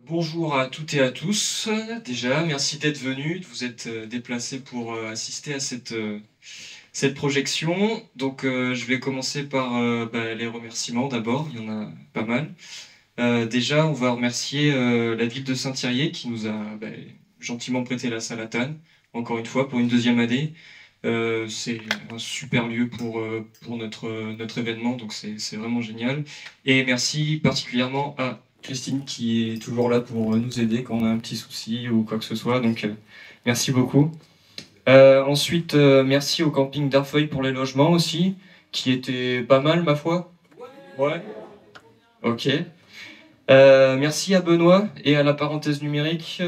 Bonjour à toutes et à tous. Déjà, merci d'être venus, de vous être déplacés pour assister à cette projection. Donc, je vais commencer par les remerciements d'abord, il y en a pas mal. Déjà, on va remercier la ville de Saint-Thirier qui nous a gentiment prêté la salle Athan, encore une fois, pour une deuxième année. C'est un super lieu pour notre événement, donc c'est vraiment génial. Et merci particulièrement à Christine qui est toujours là pour nous aider quand on a un petit souci ou quoi que ce soit, donc merci beaucoup. Ensuite, merci au camping d'Arfeuil pour les logements aussi, qui était pas mal ma foi. Ouais. Ok. Merci à Benoît et à la parenthèse numérique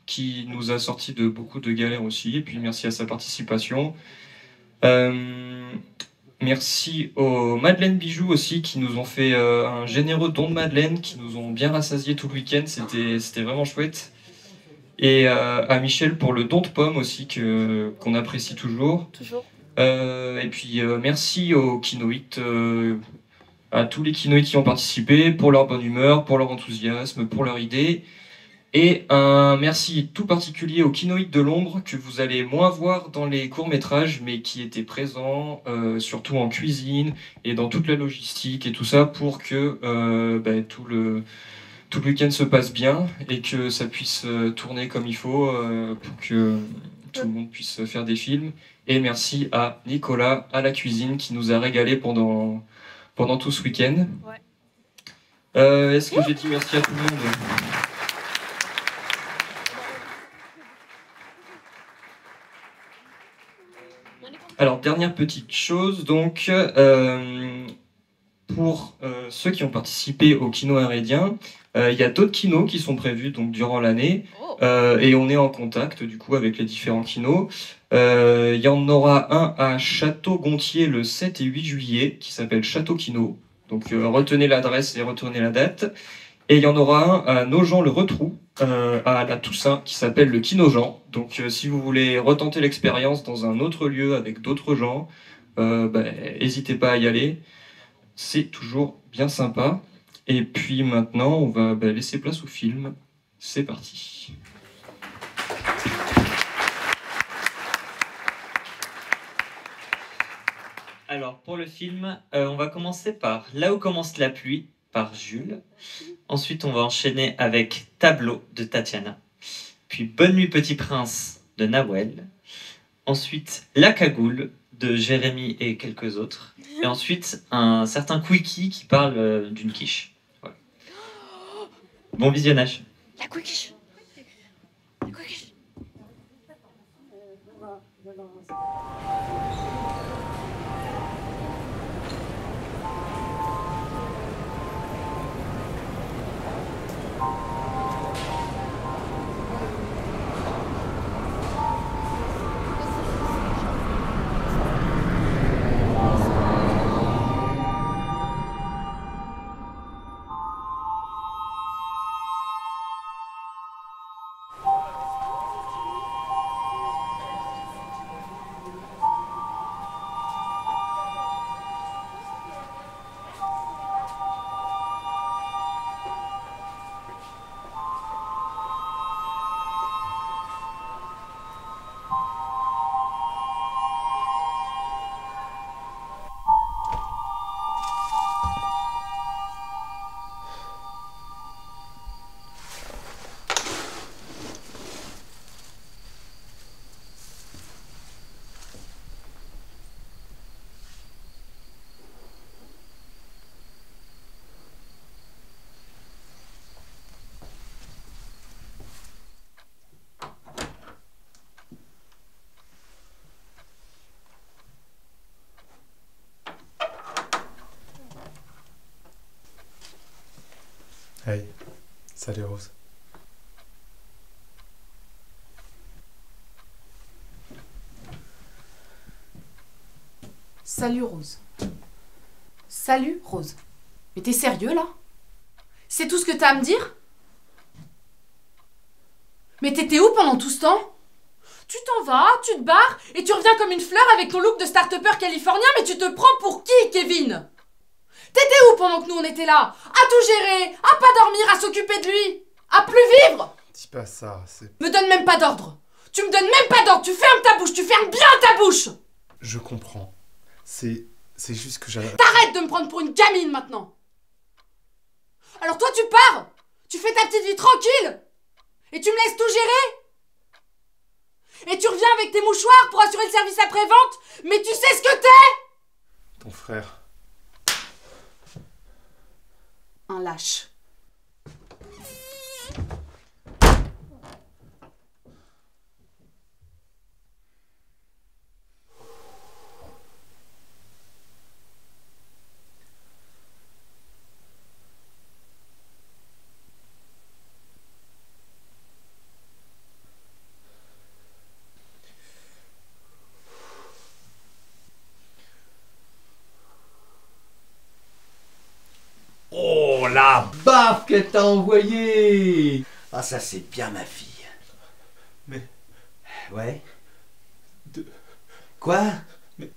qui nous a sorti de beaucoup de galères aussi, et puis merci à sa participation. Merci aux Madeleine Bijoux aussi qui nous ont fait un généreux don de Madeleine, qui nous ont bien rassasié tout le week-end, c'était vraiment chouette. Et à Michel pour le don de pommes aussi qu'on apprécie toujours. Et puis merci aux Kinoïtes, à tous les Kinoïtes qui ont participé pour leur bonne humeur, pour leur enthousiasme, pour leur idée. Et un merci tout particulier au Kinoïde de l'ombre que vous allez moins voir dans les courts-métrages, mais qui était présent surtout en cuisine et dans toute la logistique et tout ça pour que tout le week-end se passe bien et que ça puisse tourner comme il faut pour que tout le monde puisse faire des films. Et merci à Nicolas, à la cuisine, qui nous a régalé pendant tout ce week-end. Ouais. Est-ce que j'ai dit merci à tout le monde ? Alors, dernière petite chose, donc, pour ceux qui ont participé au Kino Hérédien, il y a d'autres kinos qui sont prévus donc, durant l'année, et on est en contact du coup avec les différents kinos. Il y en aura un à Château-Gontier le 7 et 8 juillet, qui s'appelle Château Kino. Donc, retenez l'adresse et retenez la date. Et il y en aura un à Nogent-le-Retrou, à la Toussaint, qui s'appelle le Kino-Jean. Donc si vous voulez retenter l'expérience dans un autre lieu avec d'autres gens, n'hésitez pas à y aller. C'est toujours bien sympa. Et puis maintenant, on va laisser place au film. C'est parti. Alors pour le film, on va commencer par Là où commence la pluie, par Jules. Ensuite, on va enchaîner avec Tableau de Tatiana. Puis Bonne nuit petit prince de Nawel. Ensuite, La cagoule de Jérémy et quelques autres. Et ensuite, un certain Quickie qui parle d'une quiche. Voilà. Bon visionnage. La quiche. La quiche. Hey, salut Rose. Salut Rose. Salut Rose. Mais t'es sérieux là? C'est tout ce que t'as à me dire? Mais t'étais où pendant tout ce temps? Tu t'en vas, tu te barres et tu reviens comme une fleur avec ton look de start-upper californien, mais tu te prends pour qui, Kevin? T'étais où pendant que nous on était là? À tout gérer, à pas dormir, à s'occuper de lui, À plus vivre! Dis pas ça, c'est... Me donne même pas d'ordre! Tu me donnes même pas d'ordre! Tu fermes ta bouche! Tu fermes bien ta bouche! Je comprends. C'est juste que j'avais... T'arrêtes de me prendre pour une gamine maintenant! Alors toi tu pars! Tu fais ta petite vie tranquille! Et tu me laisses tout gérer? Et tu reviens avec tes mouchoirs pour assurer le service après-vente? Mais tu sais ce que t'es! Ton frère... Un lâche. Oh la baffe qu'elle t'a envoyée! Ah ça c'est bien ma fille. Mais... Ouais? De- Quoi? Mais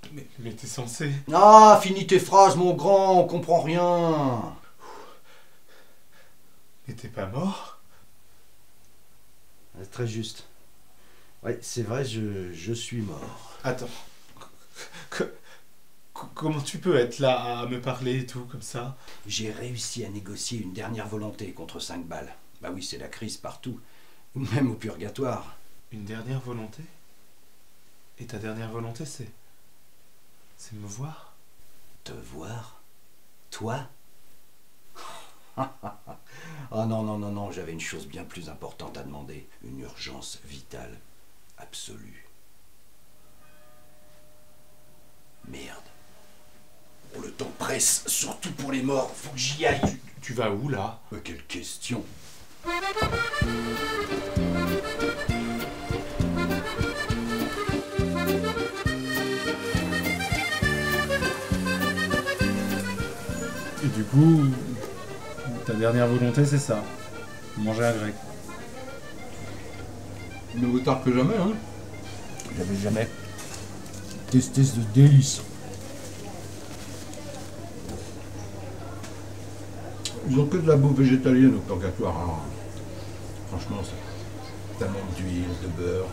t'es censé... Ah, finis tes phrases mon grand, on comprend rien. Mais t'es pas mort? C'est très juste. Ouais, c'est vrai, je suis mort. Attends... Comment tu peux être là à me parler et tout, comme ça? J'ai réussi à négocier une dernière volonté contre 5 balles. Bah oui, c'est la crise partout. Même au purgatoire. Une dernière volonté? Et ta dernière volonté, c'est... c'est me voir? Te voir? Toi? Oh non, non, non, non, j'avais une chose bien plus importante à demander. Une urgence vitale. Absolue. Merde. Oh, le temps presse, surtout pour les morts. Faut que j'y aille. Tu vas où, là? Quelle question. Et du coup... ta dernière volonté, c'est ça. Manger un grec. Mieux vaut tard que jamais, hein. J'avais jamais testé ce délice. Ils ont que de la bouffe végétalienne au purgatoire. Hein. Franchement, c'est tellement d'huile, de beurre.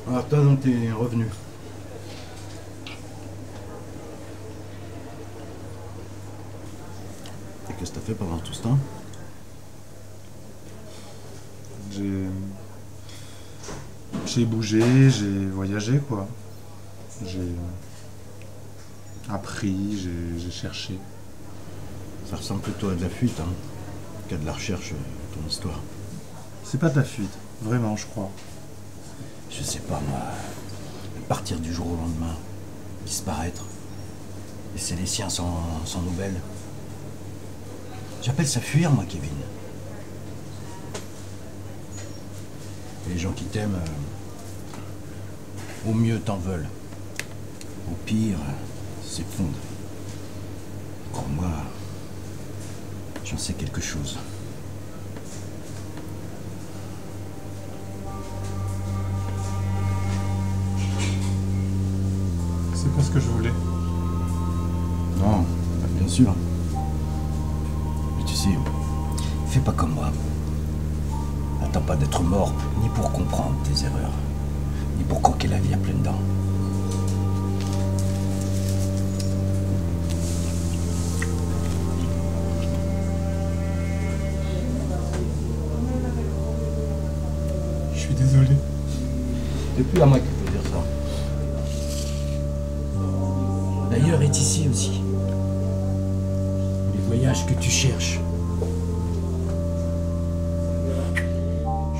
Alors toi, donc t'es revenu. Et qu'est-ce que t'as fait pendant tout ce temps? J'ai bougé, j'ai voyagé, quoi. J'ai appris, j'ai cherché. Ça ressemble plutôt à de la fuite, hein, qu'à de la recherche, ton histoire. C'est pas de la fuite, vraiment, je crois. Je sais pas, moi. Partir du jour au lendemain, disparaître, laisser les siens sans nouvelles. J'appelle ça fuir, moi, Kevin. Et les gens qui t'aiment, au mieux t'en veulent. Au pire, s'effondrent. Crois-moi, j'en sais quelque chose. C'est pas ce que je voulais. Non, bien sûr. Mais tu sais, fais pas comme moi. Attends pas d'être mort, ni pour comprendre tes erreurs, ni pour croquer la vie à pleines dents. Je suis désolé. C'est plus à moi qu'il faut dire ça. L'ailleurs est ici aussi. Les voyages que tu cherches.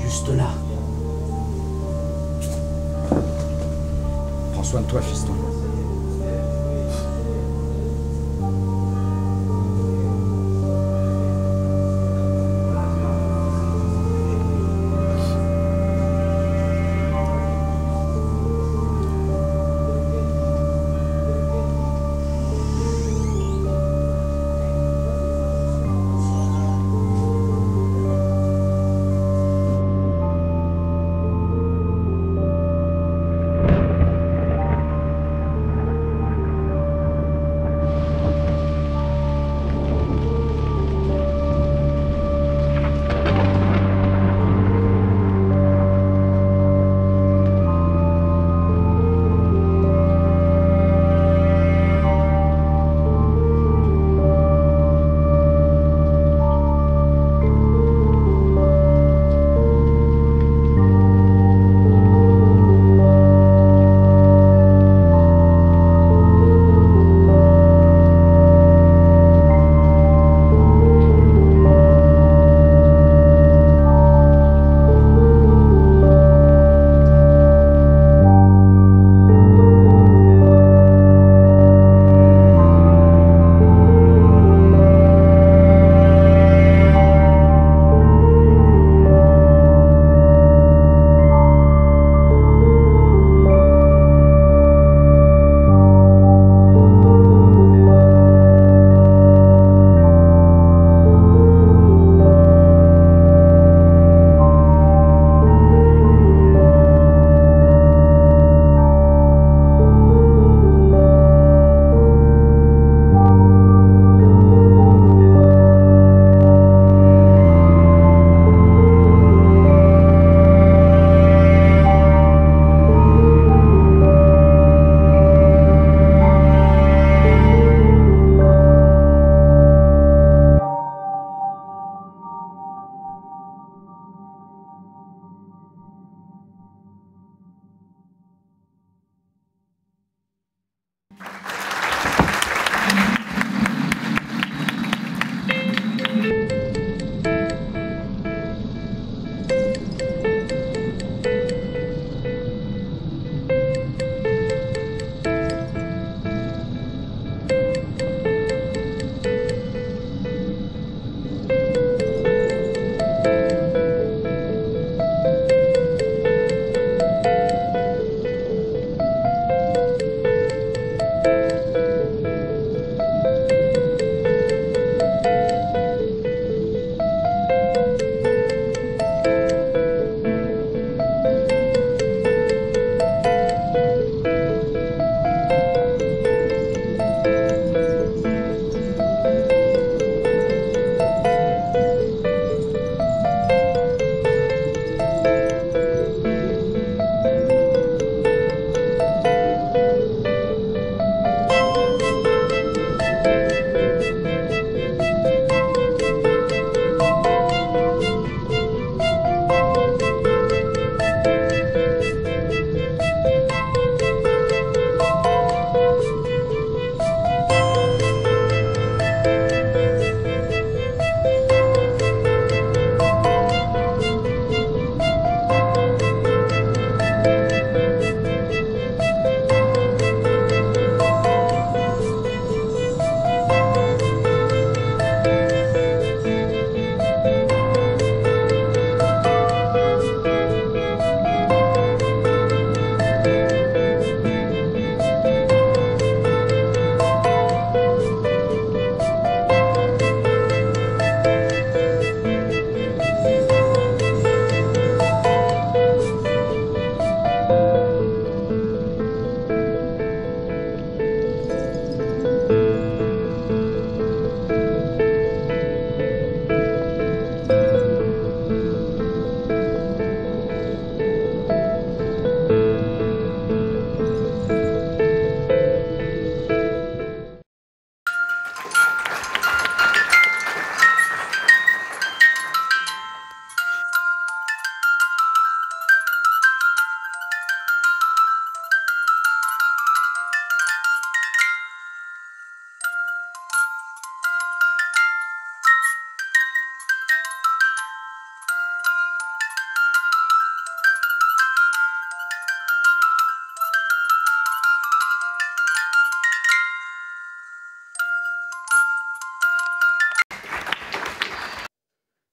Juste là. Prends soin de toi, fiston.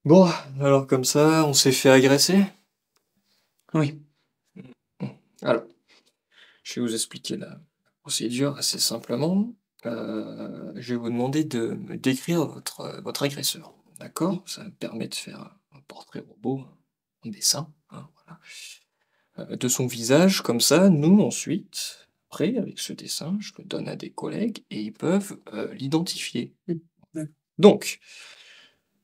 Bon, alors comme ça, on s'est fait agresser? Oui. Alors, je vais vous expliquer la procédure assez simplement. Je vais vous demander de me décrire votre agresseur. D'accord? Ça me permet de faire un portrait robot, un dessin, hein, voilà. De son visage, comme ça, nous ensuite, après, avec ce dessin, je le donne à des collègues et ils peuvent l'identifier. Donc,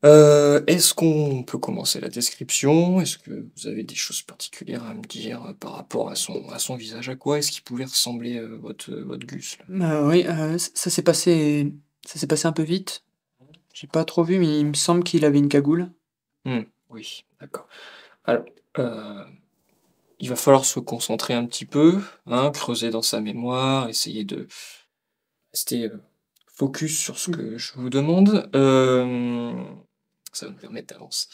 est-ce qu'on peut commencer la description? Est-ce que vous avez des choses particulières à me dire par rapport à son visage? À quoi est-ce qu'il pouvait ressembler votre Gus là? Oui, ça s'est passé un peu vite. J'ai pas trop vu, mais il me semble qu'il avait une cagoule. Oui, d'accord. Alors, il va falloir se concentrer un petit peu, hein, creuser dans sa mémoire, essayer de rester focus sur ce que je vous demande. Ça va nous permettre d'avancer.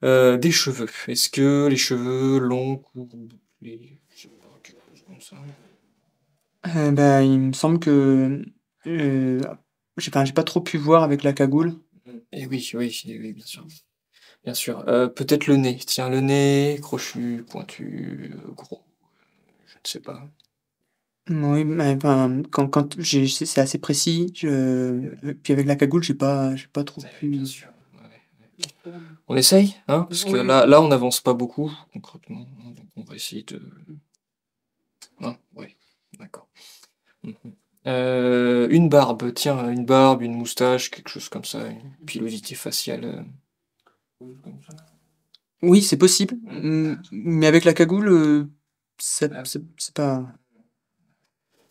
Des cheveux. Est-ce que les cheveux longs, courts, bouclés, je sais pas, quelque chose comme ça? Il me semble que j'ai pas trop pu voir avec la cagoule. Eh oui, bien sûr. Bien sûr. Peut-être le nez. Tiens, le nez, crochu, pointu, gros. Je ne sais pas. Oui, mais c'est assez précis. Puis avec la cagoule, j'ai pas trop pu. Bien sûr. Ouais. On essaye, hein? Parce que Oui. là, on n'avance pas beaucoup, concrètement. Donc, on va essayer de. Hein? Oui, d'accord. Une barbe, tiens, une barbe, une moustache, quelque chose comme ça, une pilosité faciale. Comme ça. Oui, c'est possible. Mais avec la cagoule, c'est pas.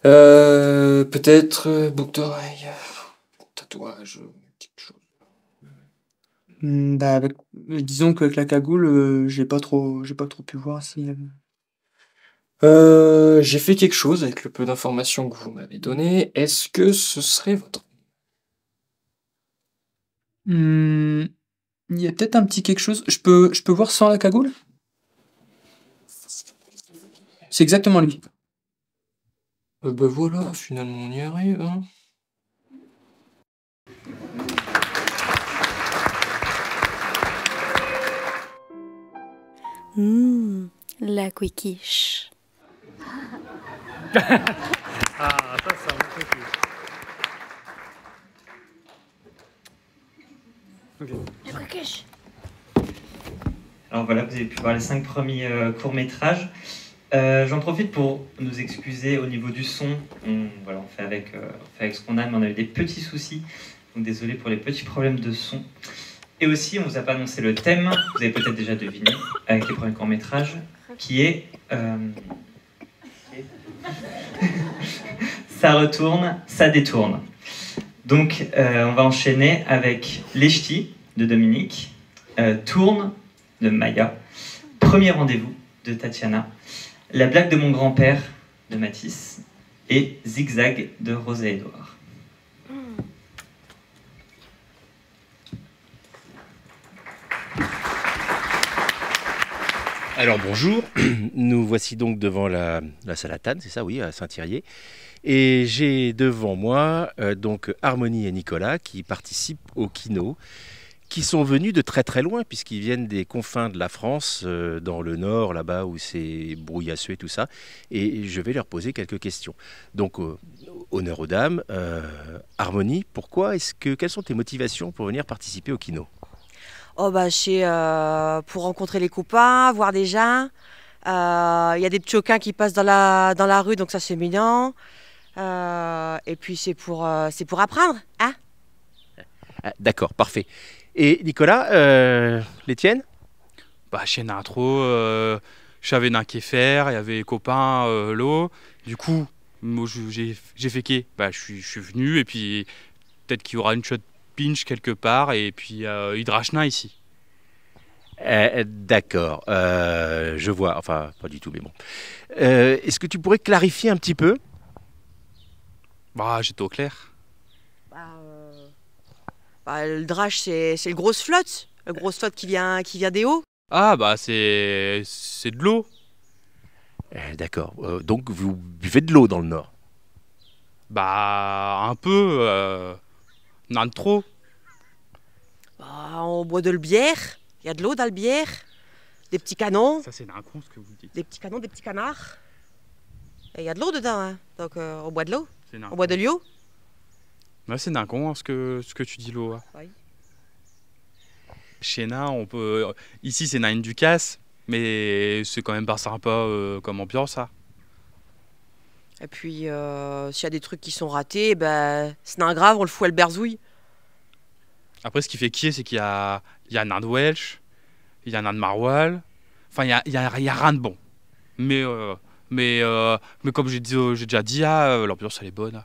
Peut-être boucle d'oreille, tatouage, quelque chose. Disons qu'avec la cagoule, j'ai pas trop pu voir si. J'ai fait quelque chose avec le peu d'informations que vous m'avez donné. Est-ce que ce serait votre... Il y a peut-être un petit quelque chose. Je peux voir sans la cagoule? C'est exactement lui. Ben voilà, finalement on y arrive, hein. La quiquiche. Ah, ça, c'est un bon truc. La quiquiche. Alors voilà, vous avez pu voir les 5 premiers courts-métrages. J'en profite pour nous excuser au niveau du son. On fait avec ce qu'on a, mais on a eu des petits soucis. Donc désolé pour les petits problèmes de son. Et aussi, on ne vous a pas annoncé le thème, vous avez peut-être déjà deviné, avec les premiers courts-métrages, qui est... ça retourne, ça détourne. Donc, on va enchaîner avec Les Ch'tis de Dominique, Tourne de Maya, Premier rendez-vous de Tatiana, La blague de mon grand-père de Mathis et Zigzag de Rosa Edouard. Alors bonjour, nous voici donc devant la salle Atane, c'est ça, oui, à Saint-Thirier. Et j'ai devant moi donc Harmonie et Nicolas qui participent au Kino, qui sont venus de très très loin puisqu'ils viennent des confins de la France, dans le nord là-bas où c'est brouillasseux et tout ça. Et je vais leur poser quelques questions. Donc honneur aux dames, Harmonie, quelles sont tes motivations pour venir participer au Kino? Oh bah c'est pour rencontrer les copains, voir des gens. Il y a des petits coquins qui passent dans la rue, donc ça c'est mignon. Et puis c'est pour apprendre, hein? D'accord, parfait. Et Nicolas, les tiennes? Bah chaîne intro, j'avais un kéfer, il y avait les copains, l'eau. Du coup, moi j'ai fait quai. Bah je suis venu et puis peut-être qu'il y aura une shot pinch quelque part et puis Hydrachna ici. D'accord, je vois, enfin pas du tout, mais bon. Est-ce que tu pourrais clarifier un petit peu? Bah j'étais au clair. Le drache c'est le grosse flotte. Le grosse flotte qui vient des hauts. Ah bah c'est de l'eau. D'accord, donc vous buvez de l'eau dans le Nord? Bah un peu, non trop. On boit de la bière. Il y a de l'eau dans la bière. Des petits canons. Ça, c'est d'un con ce que vous dites. Des petits canons, des petits canards. Et il y a de l'eau dedans, hein. Donc on boit de l'eau. C'est d'un On boit de l'eau. Ouais, c'est d'un con ce que tu dis, Loa. Oui. Chez Nain, on peut. Ici, c'est Nain du Casse, mais c'est quand même pas sympa comme ambiance, ça. Et puis, s'il y a des trucs qui sont ratés, ben, c'est pas grave, on le fout à le berzouille. Après, ce qui fait kier, c'est qu'il y a un nain de Welsh, il y a un nain de Marwal. Enfin, il y a rien de bon. Mais comme j'ai déjà dit, l'ambiance, elle est bonne.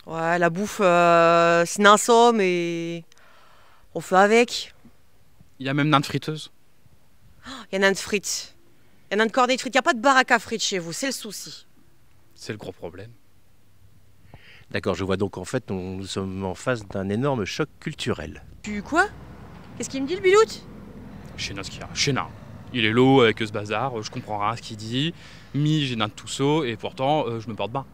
Ouais, la bouffe, c'est nain somme et on fait avec. Il y a même nain de friteuse. Il y a nain de frites. Il y a nain de cornet de frites. Il n'y a pas de baraque à frites chez vous, c'est le souci. C'est le gros problème. D'accord, je vois donc en fait, nous sommes en face d'un énorme choc culturel. Tu quoi? Qu'est-ce qu'il me dit le biloute? Chez Nain, ce qu'il y a. Chez Nain. Il est lot avec ce bazar, je comprends rien à ce qu'il dit. J'ai nain de Toussaint et pourtant, je me porte bien.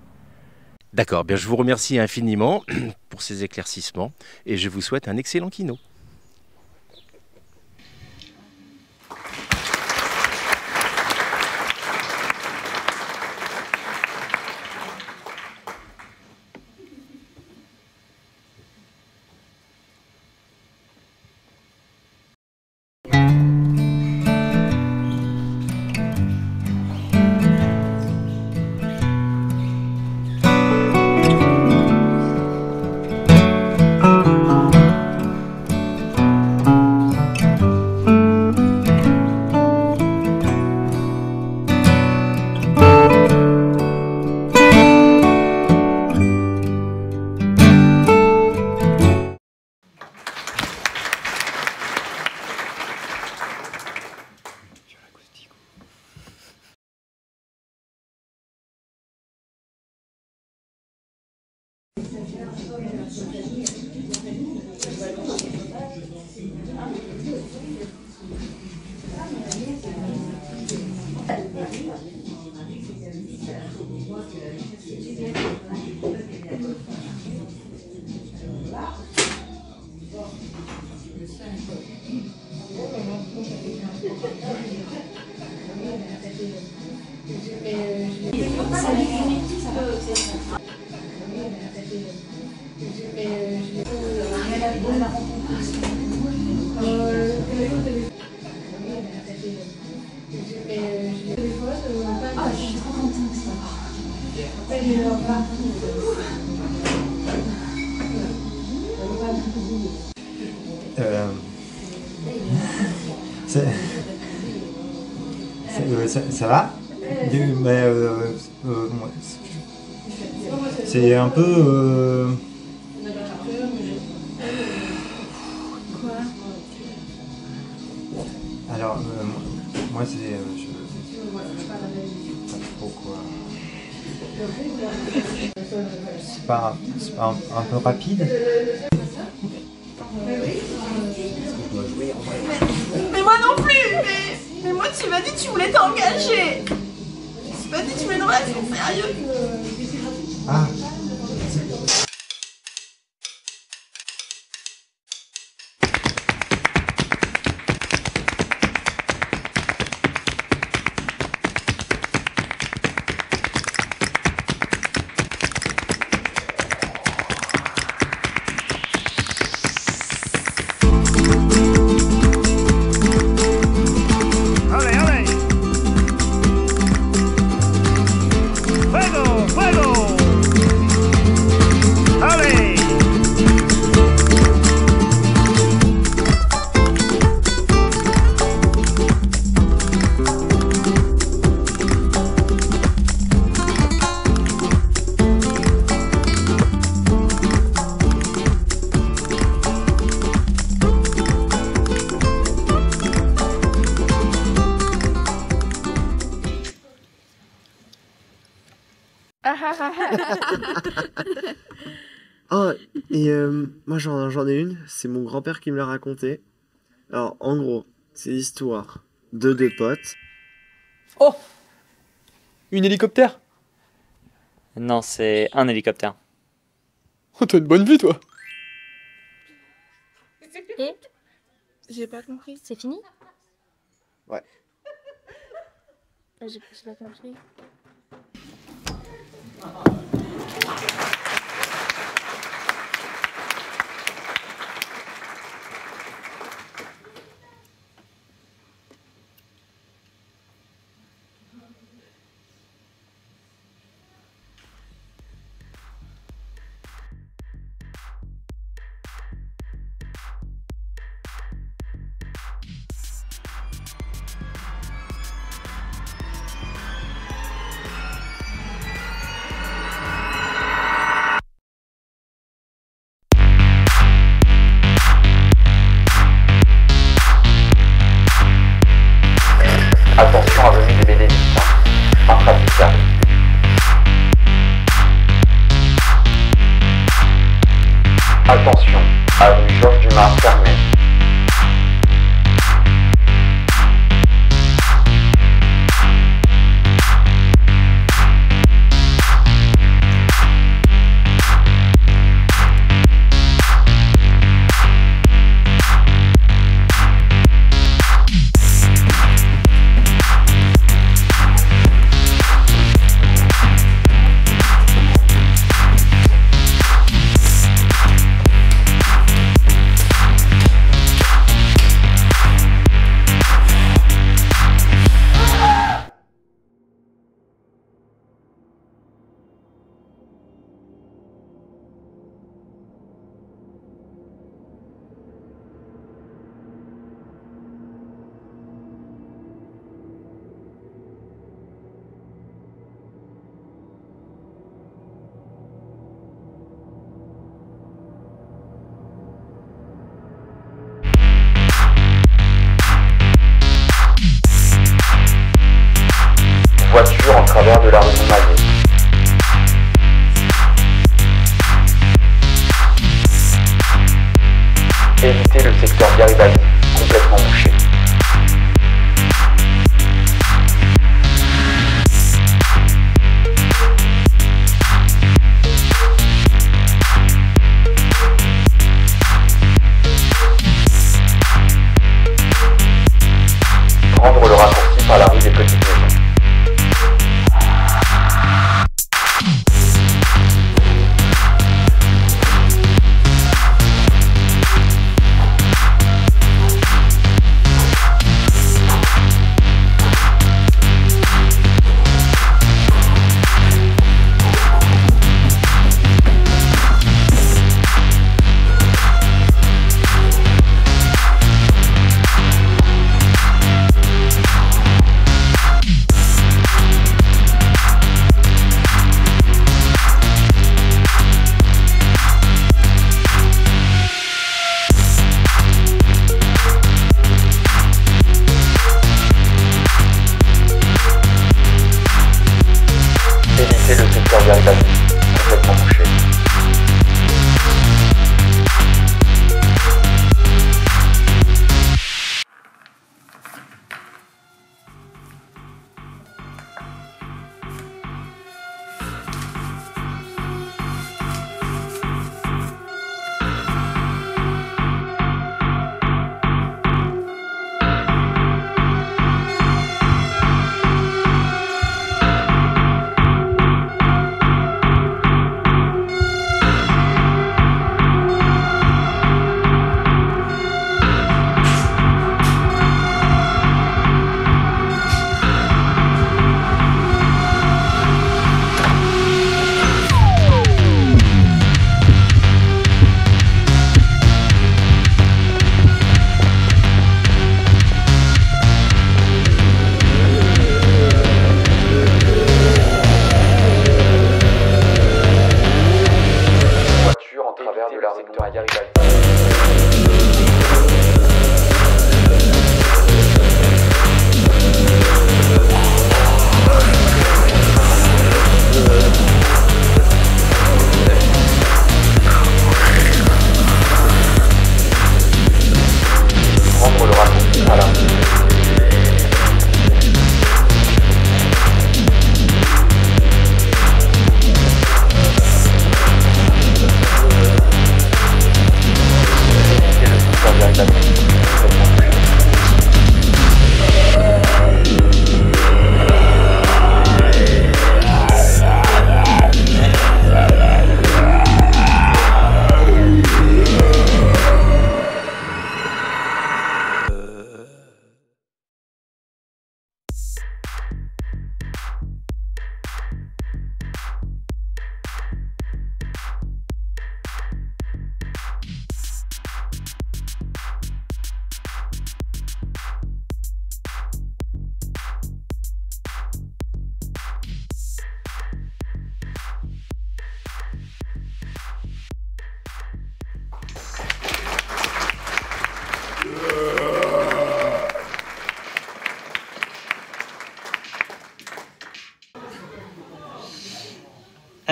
D'accord, bien je vous remercie infiniment pour ces éclaircissements et je vous souhaite un excellent kino. Ça va? C'est un peu... Quoi? Alors, moi c'est... je sais pas trop quoi... C'est pas un peu rapide? Mais moi non plus! Mais moi tu m'as dit que tu voulais t'engager! Tu m'as dit que tu voulais une relation sérieuse! Ah! Oh, et moi j'en ai une, c'est mon grand-père qui me l'a raconté. Alors en gros, c'est l'histoire de deux potes. Oh! Une hélicoptère? Non, c'est un hélicoptère. Oh, t'as une bonne vue, toi! J'ai pas compris. C'est fini? Ouais. J'ai pas compris. Attention à venue des bénédictins, impraticable. Attention, avenue Georges Dumas fermée. Voiture en travers de la rue Montmagny. Évitez le secteur Garibaldi, complètement bouché. Prendre le raccourci par la rue des Petites Maisons. Évitez le secteur Garibaldi, complètement bouché.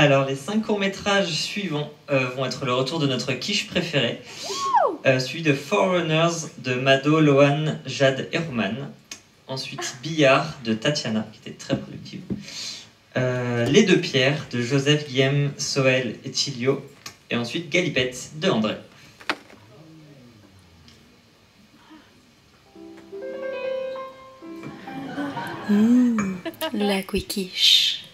Alors, les 5 courts-métrages suivants vont être le retour de notre quiche préférée, celui de Forerunners de Mado, Lohan, Jade et Roman. Ensuite, Billard de Tatiana, qui était très productive. Les deux pierres de Joseph, Guillaume, Soel et Tilio. Et ensuite, Galipette de André. La quiche.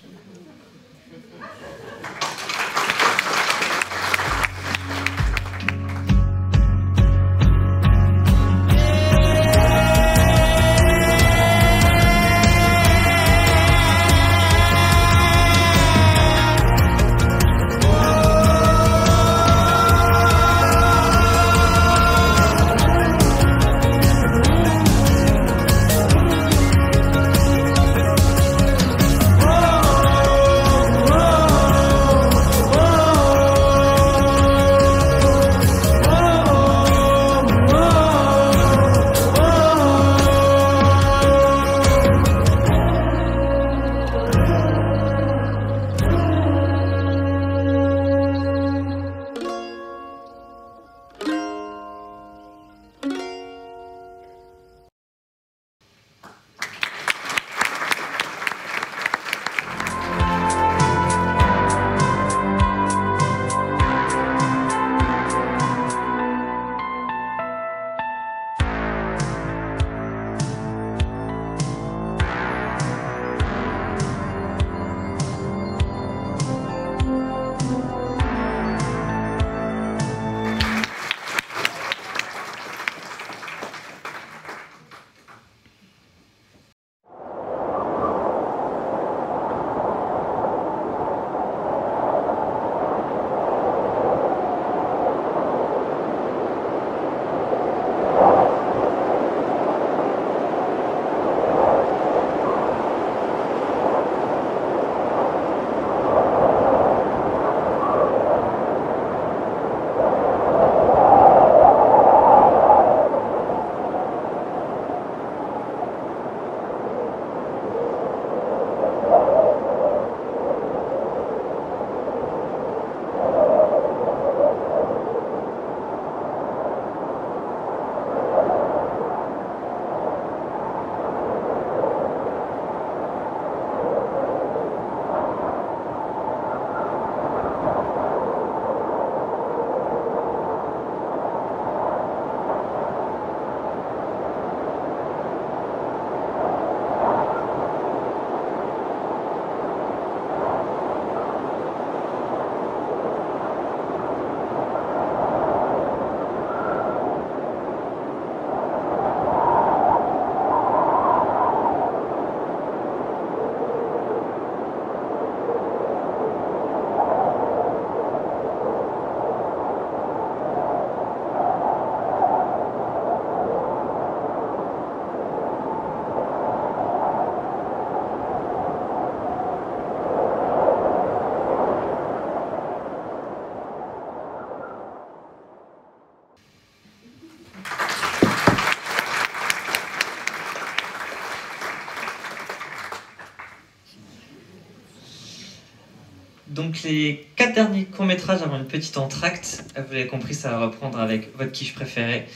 Donc les 4 derniers courts-métrages avant une petite entracte, vous l'avez compris, ça va reprendre avec votre quiche préférée,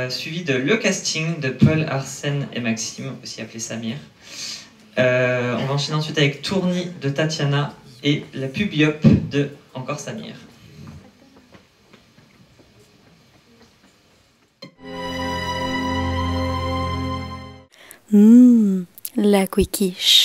suivi de Le Casting de Paul, Arsène et Maxime, aussi appelé Samir. On va enchaîner ensuite avec Tournis de Tatiana et La Pubiop de encore Samir. La quiche.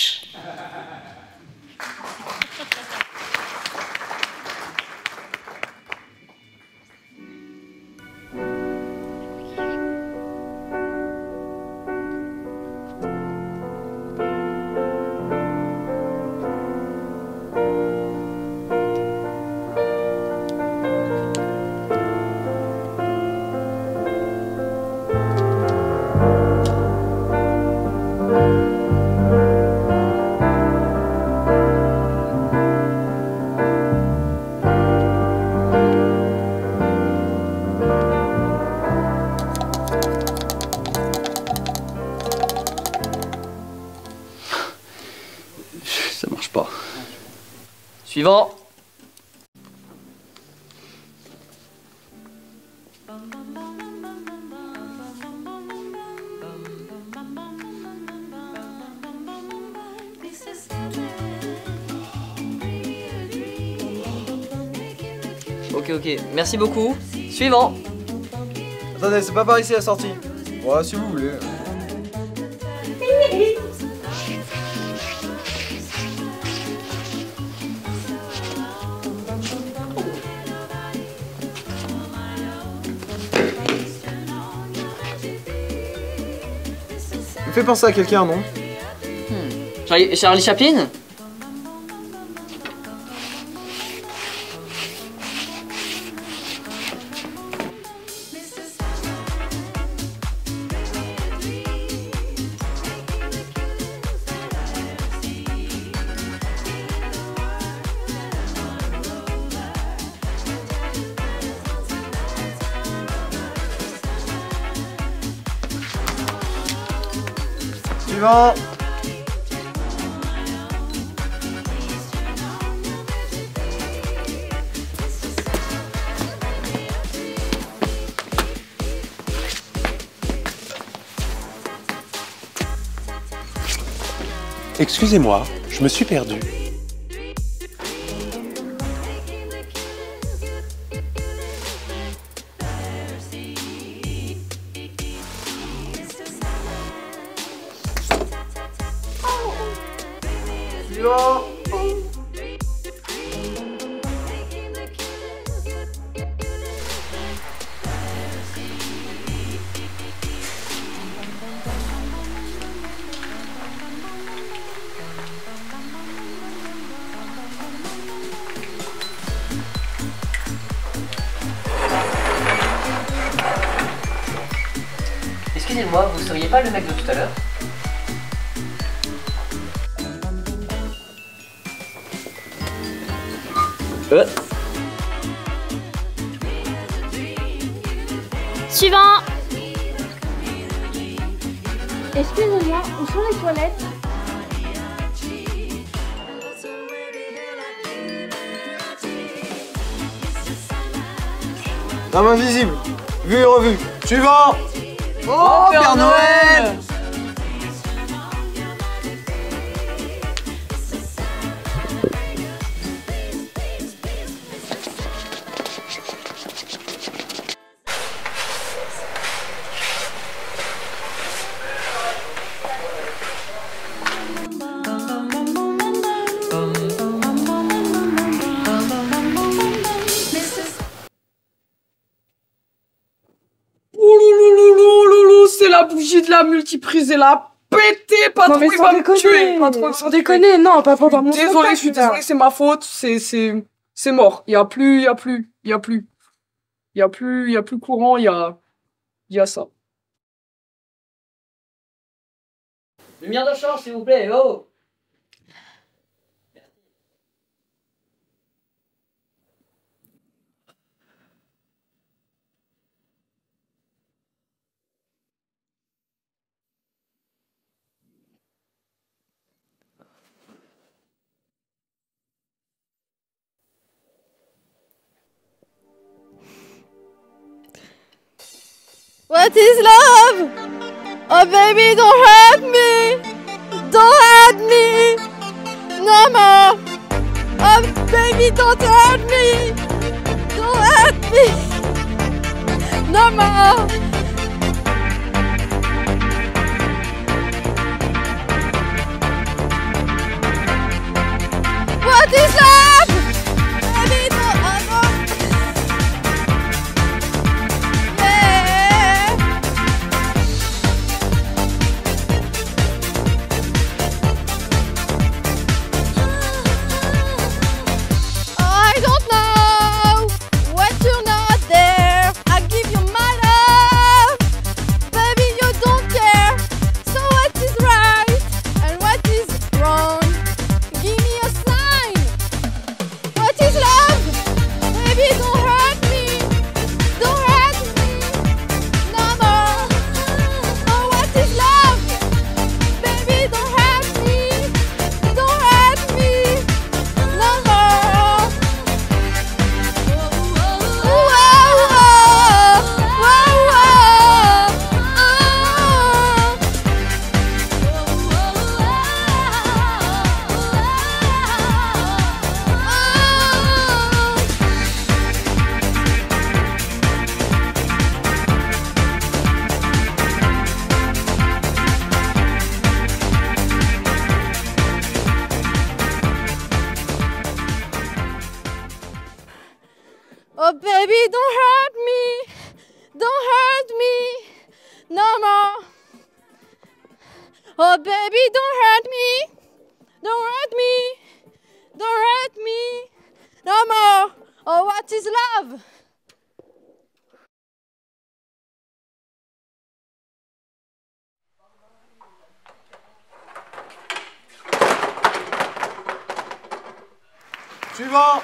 Suivant. Ok, ok. Merci beaucoup. Suivant. Attendez, c'est pas par ici la sortie. Ouais, si vous voulez. Me fait penser à quelqu'un, non? Charlie Chaplin? Suivant. Excusez-moi, je me suis perdu. Suivant. Excusez-moi, vous seriez pas le mec de tout à l'heure? Suivant. Excusez-moi, où sont les toilettes? Dame invisible. Vu et revu. Suivant. Oh, Père Noël! C'est la bougie de la multiprise et la pété, patron, Non, mais il va me déconner. tuer, patron. Sans déconner, non, pas pendant mon Désolé, spectacle, je suis putain. désolé, c'est ma faute, c'est mort. Il y a plus courant, il y a ça. Lumière de change, s'il vous plaît, oh! What is love? Oh baby, don't hurt me! Don't hurt me! No more! Oh baby, don't hurt me! Don't hurt me! No more! What is love? Baby, don't hurt me! I don't know what you're not there. I give you my love. Oh baby, don't hurt me. Don't hurt me. Don't hurt me. No more. Oh, what is love? Suivant.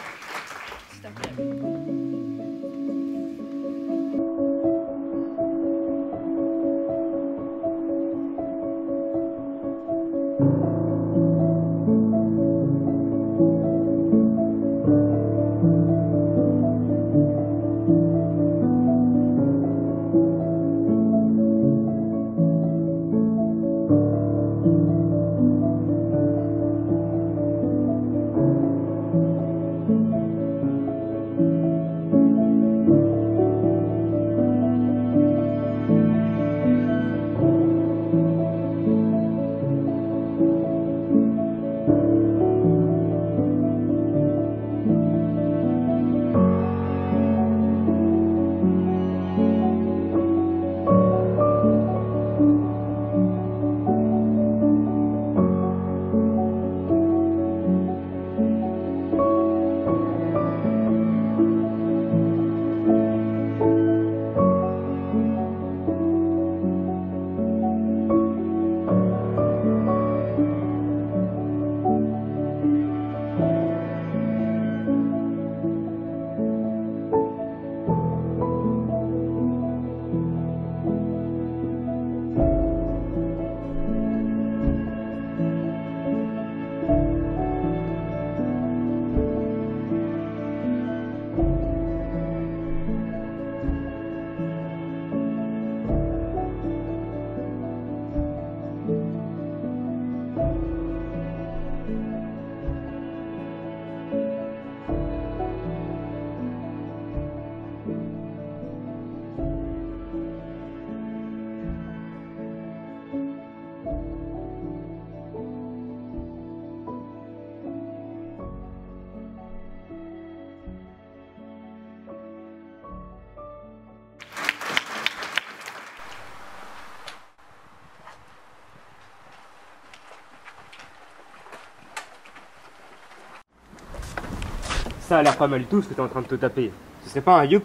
Ça a l'air pas mal du tout ce que t'es en train de te taper. Ce serait pas un youp?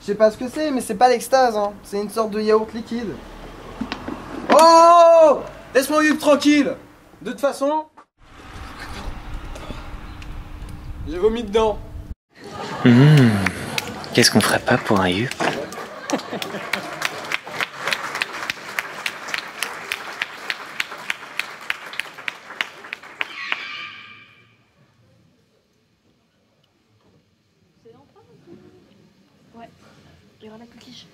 Je sais pas ce que c'est, mais c'est pas l'extase, hein. C'est une sorte de yaourt liquide. Oh! Laisse mon yup tranquille! De toute façon, j'ai vomi dedans. Qu'est-ce qu'on ferait pas pour un yup? Ouais, il y aura la coquiche.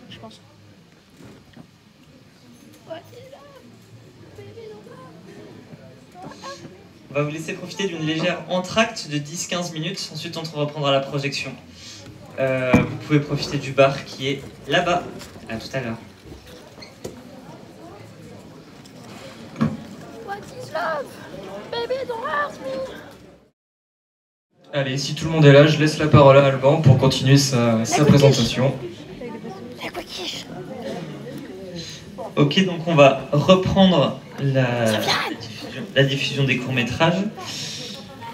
Je pense. On va vous laisser profiter d'une légère entracte de 10-15 minutes, ensuite on reprendra la projection. Vous pouvez profiter du bar qui est là-bas. À tout à l'heure. What is love? Baby, don't hurt me. Allez, si tout le monde est là, je laisse la parole à Alban pour continuer sa présentation. La coquiche. Ok, donc on va reprendre la diffusion des courts-métrages.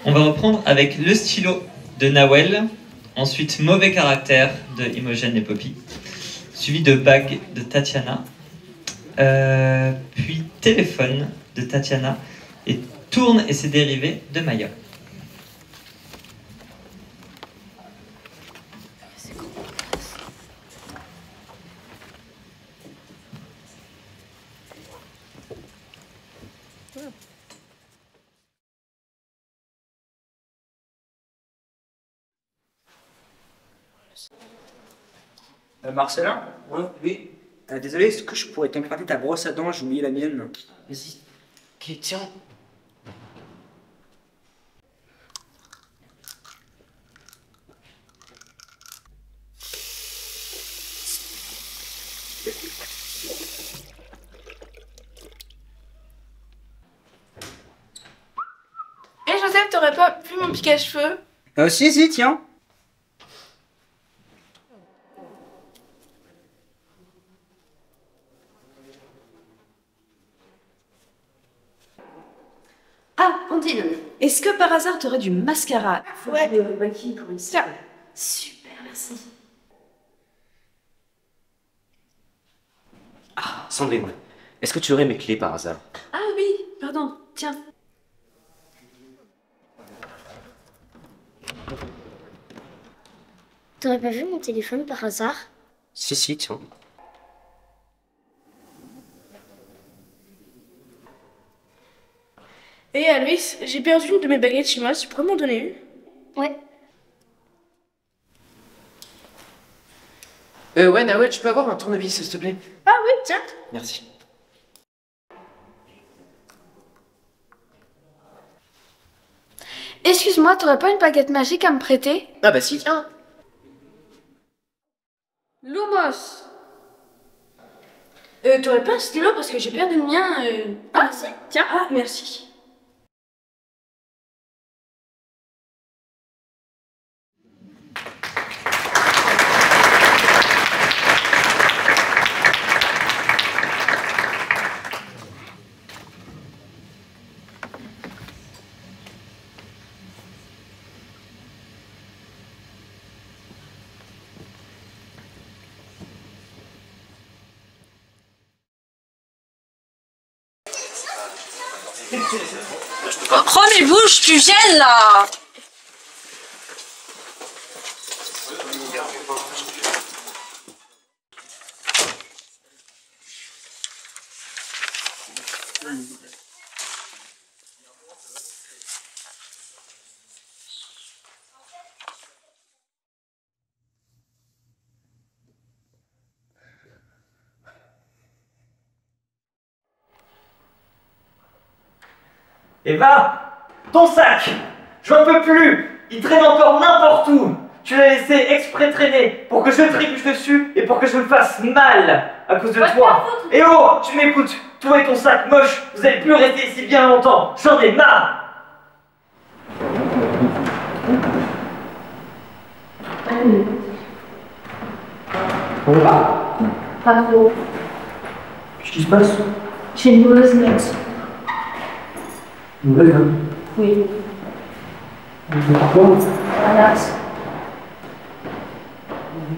On va reprendre avec Le stylo de Nawel, ensuite Mauvais caractère de Imogen et Poppy, suivi de Bag de Tatiana, puis Téléphone de Tatiana et Tourne et ses dérivés de Maya. Marcelin? Ouais, oui. Désolé, est-ce que je pourrais t'emprunter ta brosse à dents? J'ai oublié la mienne. Vas-y. Ok, tiens. Eh Joseph, t'aurais pas vu mon pic à cheveux? Si, tiens. Continue. Est-ce que par hasard t'aurais du mascara? Ouais. Qui pour ça. Super, merci. Ah, Sandrine, est-ce que tu aurais mes clés par hasard? Ah oui, pardon, tiens. T'aurais pas vu mon téléphone par hasard? Si, tiens. Et Aloïs, j'ai perdu une de mes baguettes chinoises, tu pourrais m'en donner une? Ouais. Ouais, Nawel, tu peux avoir un tournevis, s'il te plaît? Ah oui, tiens. Merci. Excuse-moi, t'aurais pas une baguette magique à me prêter? Ah bah si, tiens. Lumos. T'aurais pas un stylo parce que j'ai perdu le mien. Ah si, tiens. Ah, merci. Oh mais bouge, tu viennes là! Eva, ton sac, j'en peux plus, il traîne encore n'importe où. Tu l'as laissé exprès traîner pour que je trébuche dessus et pour que je me fasse mal à cause de toi. Et oh, tu m'écoutes, toi et ton sac moche, vous allez plus rester ici bien longtemps, j'en ai marre. On va. Bravo. Qu'est-ce qui se passe? J'ai une mauvaise note. Nouvelle, hein? Oui. Pourquoi? Voilà. C'est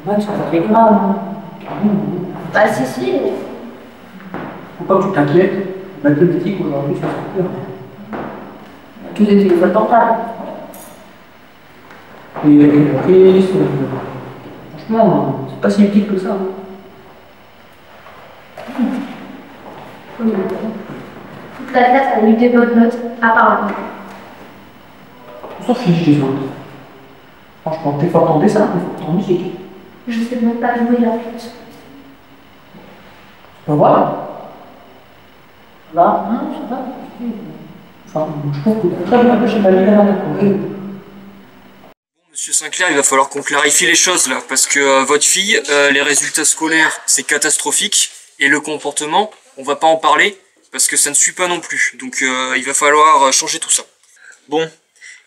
pas très grave. Bah si. Faut pas que tu t'inquiètes. Mathématiques aujourd'hui, ça se fait. Tous les téléphones portables. Et avec les prises, franchement, c'est pas si utile que ça. Toute la classe a eu des bonnes notes, apparemment. On s'en fiche des autres. Franchement, t'es fort en dessin, t'es fort en musique. Je sais même pas jouer la flûte. C'est pas vrai? Ça va? Non, je sais pas. Enfin, je trouve que t'as très bien fait chez ma mère. Monsieur Sinclair, il va falloir qu'on clarifie les choses là, parce que votre fille, les résultats scolaires, c'est catastrophique, et le comportement, on va pas en parler, parce que ça ne suit pas non plus. Donc il va falloir changer tout ça. Bon,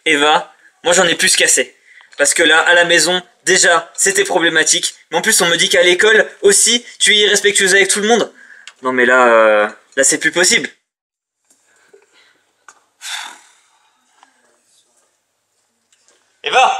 Eva, moi j'en ai plus qu'assez. Parce que là, à la maison, déjà, c'était problématique. Mais en plus, on me dit qu'à l'école, aussi, tu es irrespectueuse avec tout le monde. Non mais là, là c'est plus possible. Eva!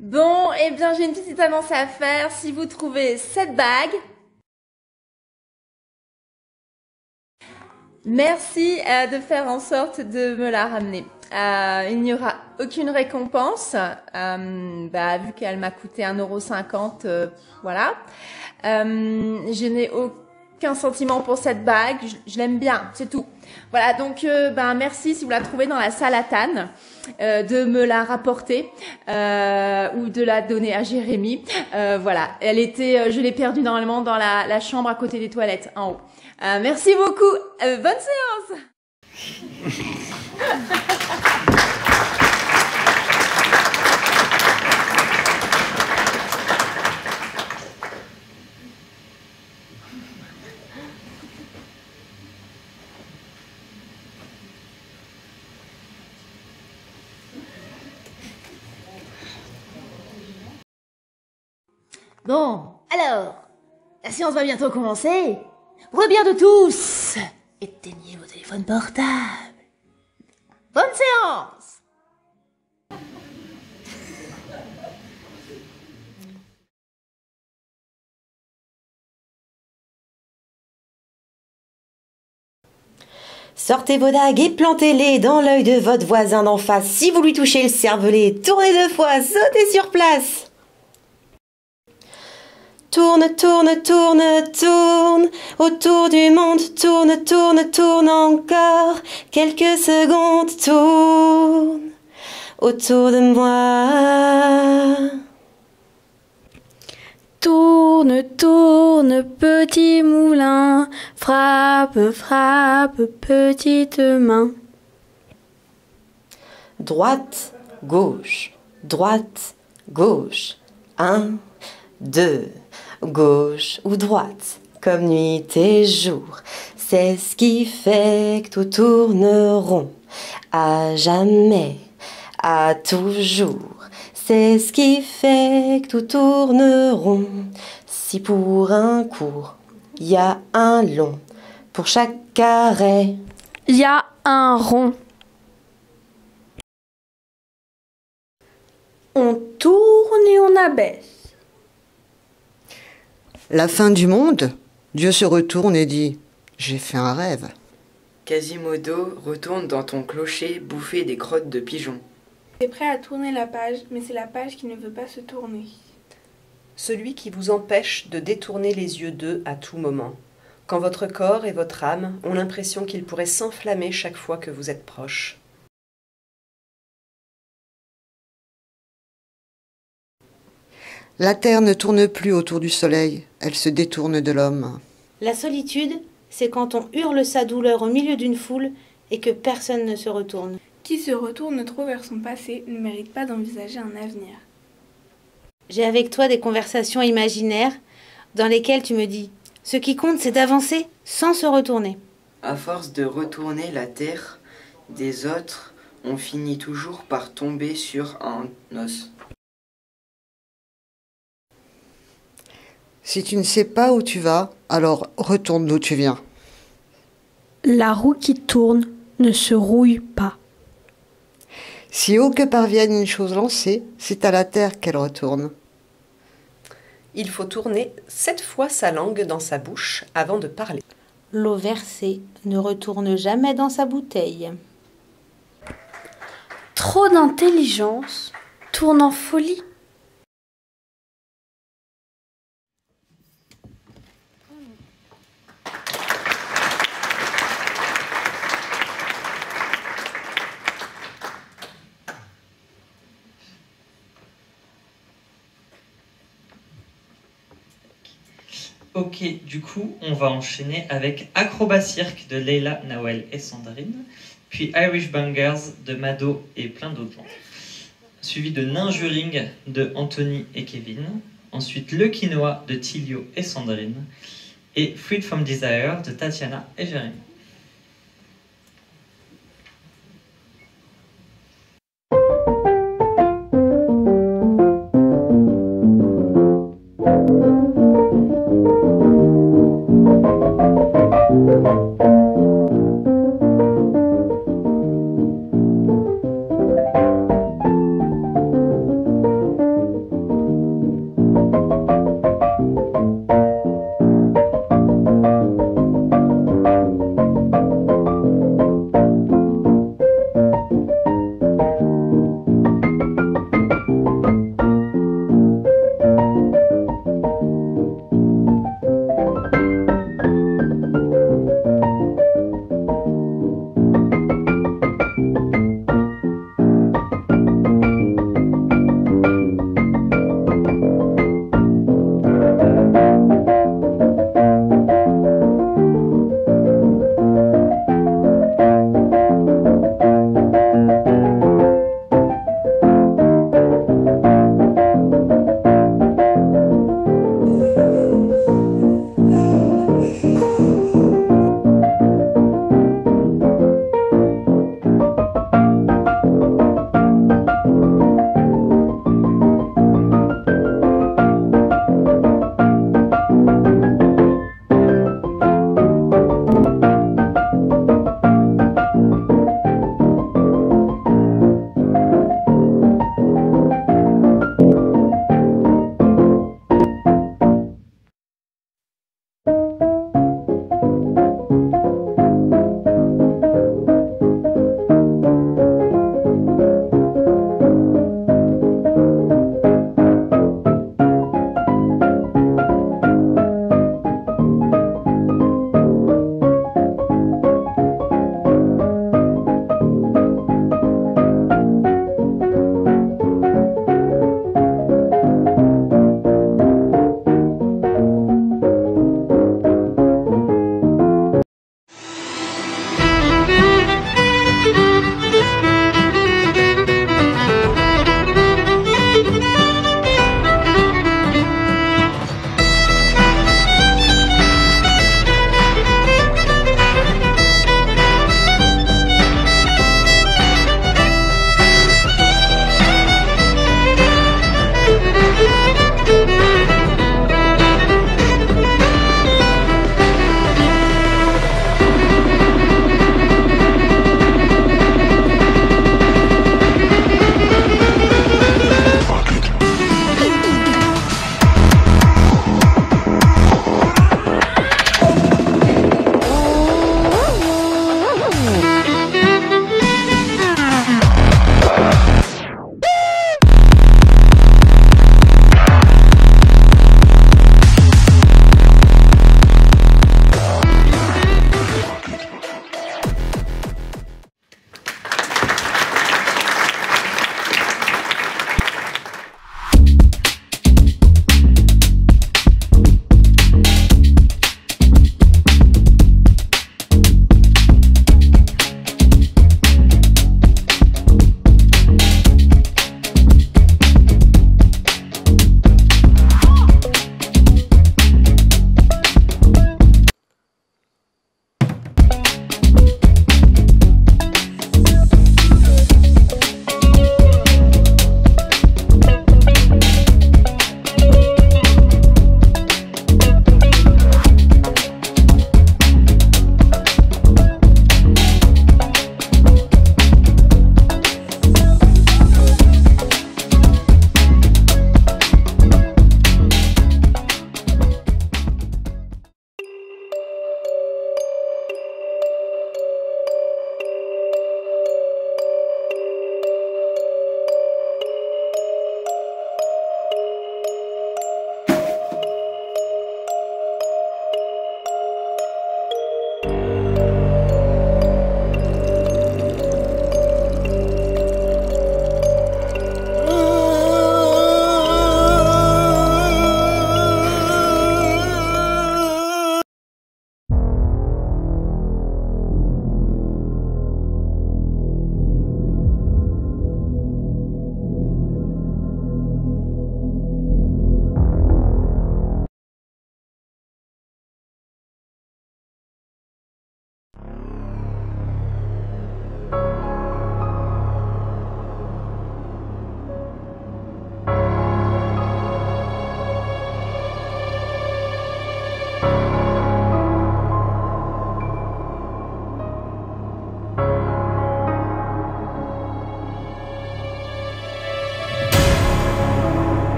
Bon, eh bien j'ai une petite annonce à faire. Si vous trouvez cette bague, merci de faire en sorte de me la ramener. Il n'y aura aucune récompense, vu qu'elle m'a coûté 1,50 €, voilà. Je n'ai aucun sentiment pour cette bague, je l'aime bien, c'est tout. Voilà, donc merci si vous la trouvez dans la salle à Tannes, de me la rapporter ou de la donner à Jérémy. Voilà, elle était, je l'ai perdue normalement dans la chambre à côté des toilettes en haut. Merci beaucoup, bonne séance. Bon, alors, la séance va bientôt commencer. Pour le bien de tous, éteignez vos téléphones portables. Bonne séance! Sortez vos dagues et plantez-les dans l'œil de votre voisin d'en face. Si vous lui touchez le cervelet, tournez 2 fois, sautez sur place. Tourne, tourne, tourne, tourne, autour du monde, tourne, tourne, tourne encore, quelques secondes, tourne, autour de moi. Tourne, tourne, petit moulin, frappe, frappe, petite main. Droite, gauche, 1, 2, gauche ou droite, comme nuit et jour, c'est ce qui fait que tout tourne rond, à jamais, à toujours, c'est ce qui fait que tout tourne rond. Si pour un court, il y a un long, pour chaque carré, il y a un rond. On tourne et on abaisse. La fin du monde, Dieu se retourne et dit « J'ai fait un rêve ». Quasimodo retourne dans ton clocher bouffer des crottes de pigeons. C'est prêt à tourner la page, mais c'est la page qui ne veut pas se tourner. Celui qui vous empêche de détourner les yeux d'eux à tout moment, quand votre corps et votre âme ont l'impression qu'ils pourraient s'enflammer chaque fois que vous êtes proches. La terre ne tourne plus autour du soleil, elle se détourne de l'homme. La solitude, c'est quand on hurle sa douleur au milieu d'une foule et que personne ne se retourne. Qui se retourne trop vers son passé ne mérite pas d'envisager un avenir. J'ai avec toi des conversations imaginaires dans lesquelles tu me dis « Ce qui compte, c'est d'avancer sans se retourner. » À force de retourner la terre des autres, on finit toujours par tomber sur un os. Si tu ne sais pas où tu vas, alors retourne d'où tu viens. La roue qui tourne ne se rouille pas. Si haut que parvienne une chose lancée, c'est à la terre qu'elle retourne. Il faut tourner 7 fois sa langue dans sa bouche avant de parler. L'eau versée ne retourne jamais dans sa bouteille. Trop d'intelligence tourne en folie. Ok, du coup, on va enchaîner avec Acrobat Cirque de Leila, Nawel et Sandrine, puis Irish Bangers de Mado et plein d'autres gens, suivi de Ninjuring de Anthony et Kevin, ensuite Le Quinoa de Tilio et Sandrine, et Freed from Desire de Tatiana et Jérémy.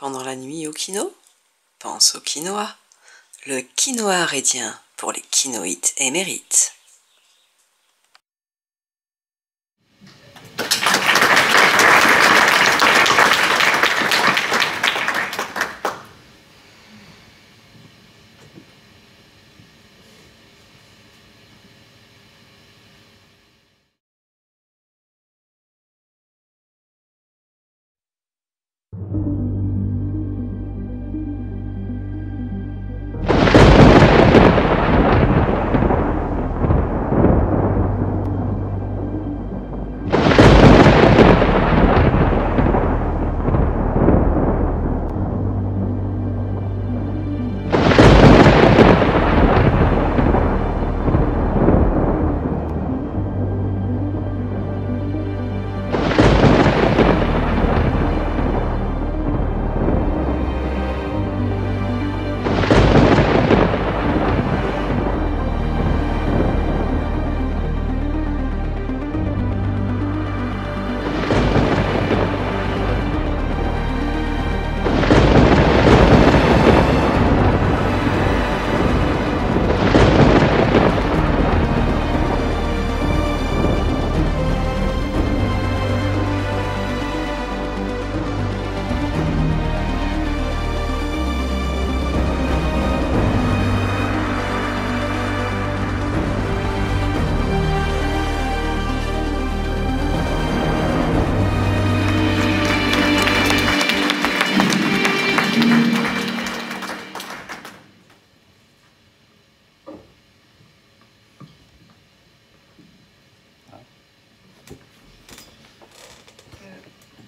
pendant la nuit au kino? Pense au quinoa. Le quinoa arédien pour les quinoïtes émérites.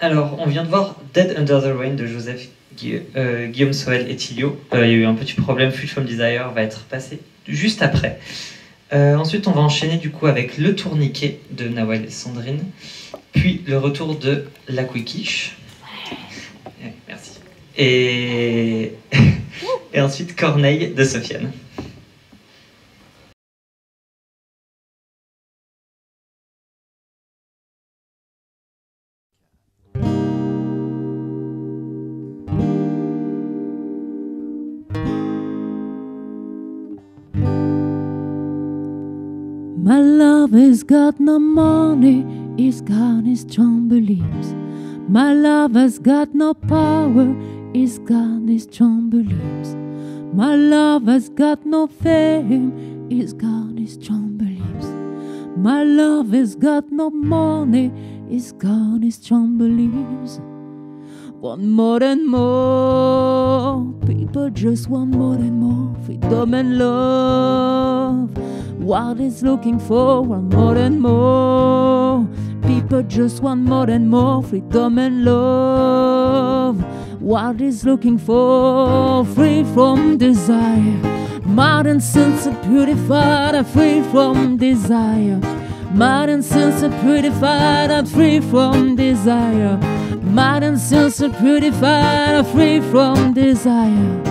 Alors, on vient de voir Dead Under the Rain de Joseph Guillaume Soel et Thilio. Il y a eu un petit problème, Fluid from Desire va être passé juste après. Ensuite, on va enchaîner du coup avec Le Tourniquet de Nawel et Sandrine, puis le retour de La Quiquiche. Merci. Et ensuite Corneille de Sofiane. My love has got no money, he's got his strong beliefs. My love has got no power, he's got his strong beliefs. My love has got no fame, he's got his strong beliefs. My love has got no money, he's got his strong beliefs. Want more and more, people just want more and more freedom and love. What is looking for, want more and more. People just want more and more freedom and love. What is looking for, free from desire. Modern sense of purified, are free from desire. Modern sense of purified, are free from desire. Modern sense of purified, are free from desire.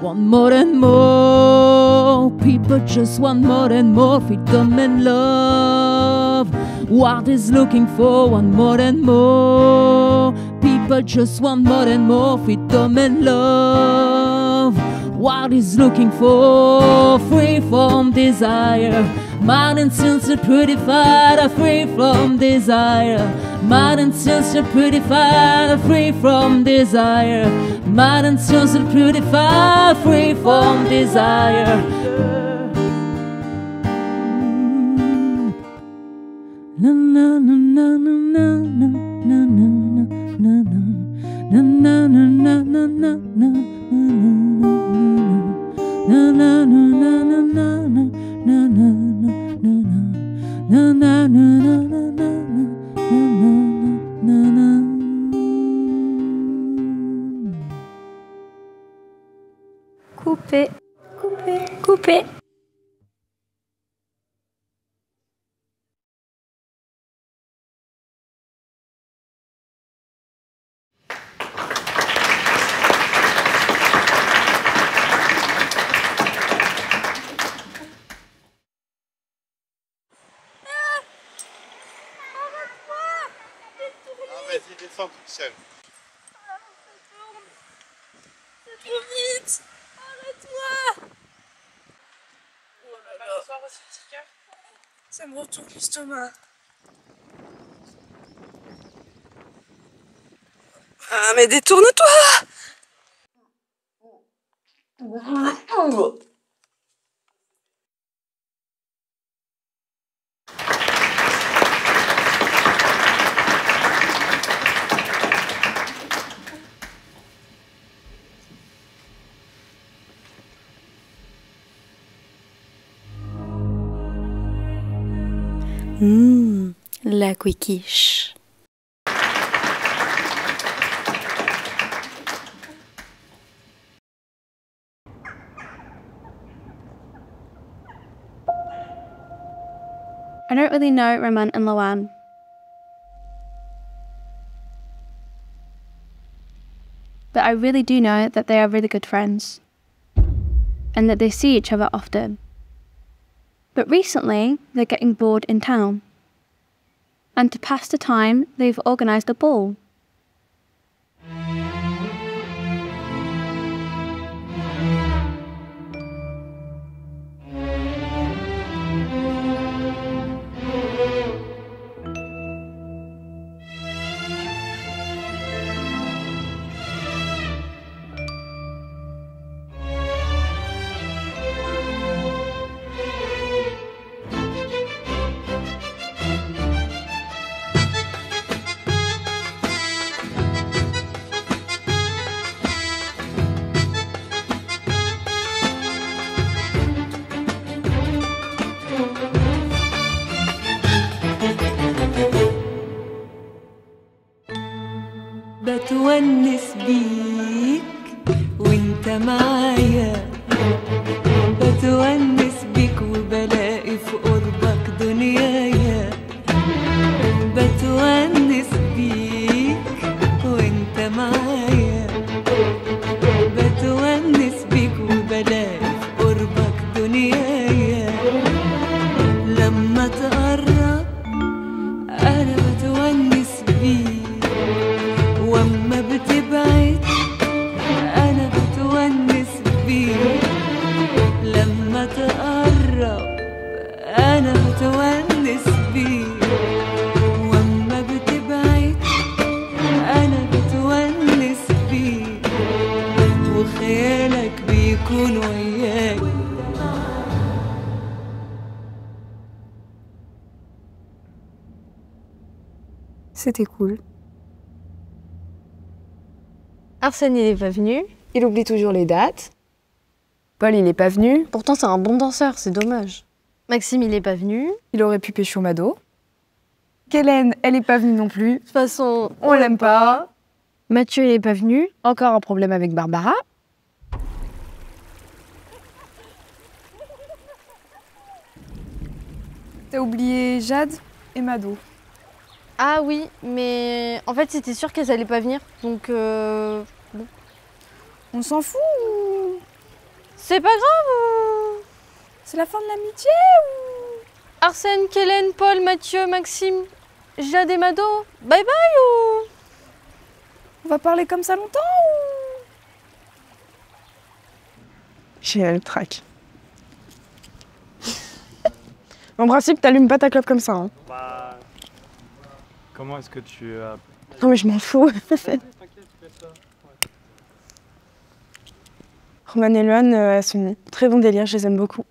Want more and more, people just want more and more freedom and love. What is looking for, want more and more. People just want more and more freedom and love. What is looking for, free from desire. Modern sense of purified, are free from desire. Modern sense of purified, are free from desire. Modern sense of purified, free from desire. Na na na na na na na na na na na na na na na na na na na na. Coupé, coupé, coupé. Vas-y, descends toute seule. Arrête! Arrête-moi! Oh là là. Ça me retourne l'estomac. Ah, mais détourne-toi! La quiche. I don't really know Roman and Loanne. But I really do know that they are really good friends. And that they see each other often. But recently, they're getting bored in town. And to pass the time, they've organised a ball. بتونس بيك وانت معايا بتونس بيك وبلاقي في قربك دنيايا بتونس بيك وانت معايا بتونس بيك وبلاقي في قربك دنيايا لما تقرب انا بتونس بيك واما بتبعد انا بتونس بيك لما تقرب انا بتونس بيك واما بتبعد انا بتونس بيك وخيالك بيكون وياك C'était cool. Arsène, il est pas venu. Il oublie toujours les dates. Paul, il est pas venu. Pourtant, c'est un bon danseur, c'est dommage. Maxime, il est pas venu. Il aurait pu pécho Mado. Kélène, elle est pas venue non plus. De toute façon, on l'aime pas. Mathieu, il est pas venu. Encore un problème avec Barbara. T'as oublié Jade et Mado. Ah oui, mais en fait c'était sûr qu'elles allaient pas venir, donc bon. On s'en fout ou... C'est pas grave. C'est la fin de l'amitié ou... Arsène, Kélène, Paul, Mathieu, Maxime, Jade et Mado, bye bye ou... On va parler comme ça longtemps ou... J'ai le trac. En principe, t'allumes pas ta clope comme ça. Hein. Bah... Comment est-ce que tu as... Non mais je m'en fous. Roman et Loanne à Sony. Très bon délire, je les aime beaucoup.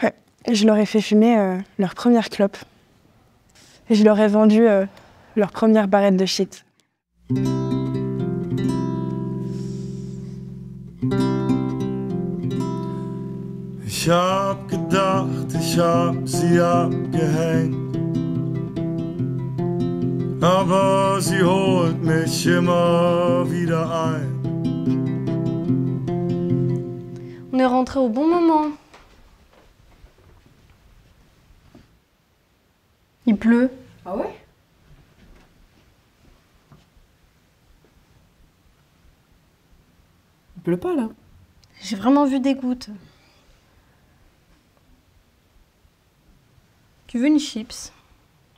Ouais, et je leur ai fait fumer leur première clope. Et je leur ai vendu leur première barrette de shit. Ich hab gedacht, ich hab sie abgehängt. Aber sie holt mich immer wieder ein. On est rentré au bon moment. Il pleut. Ah ouais? Il pleut pas là. J'ai vraiment vu des gouttes. Tu veux une chips?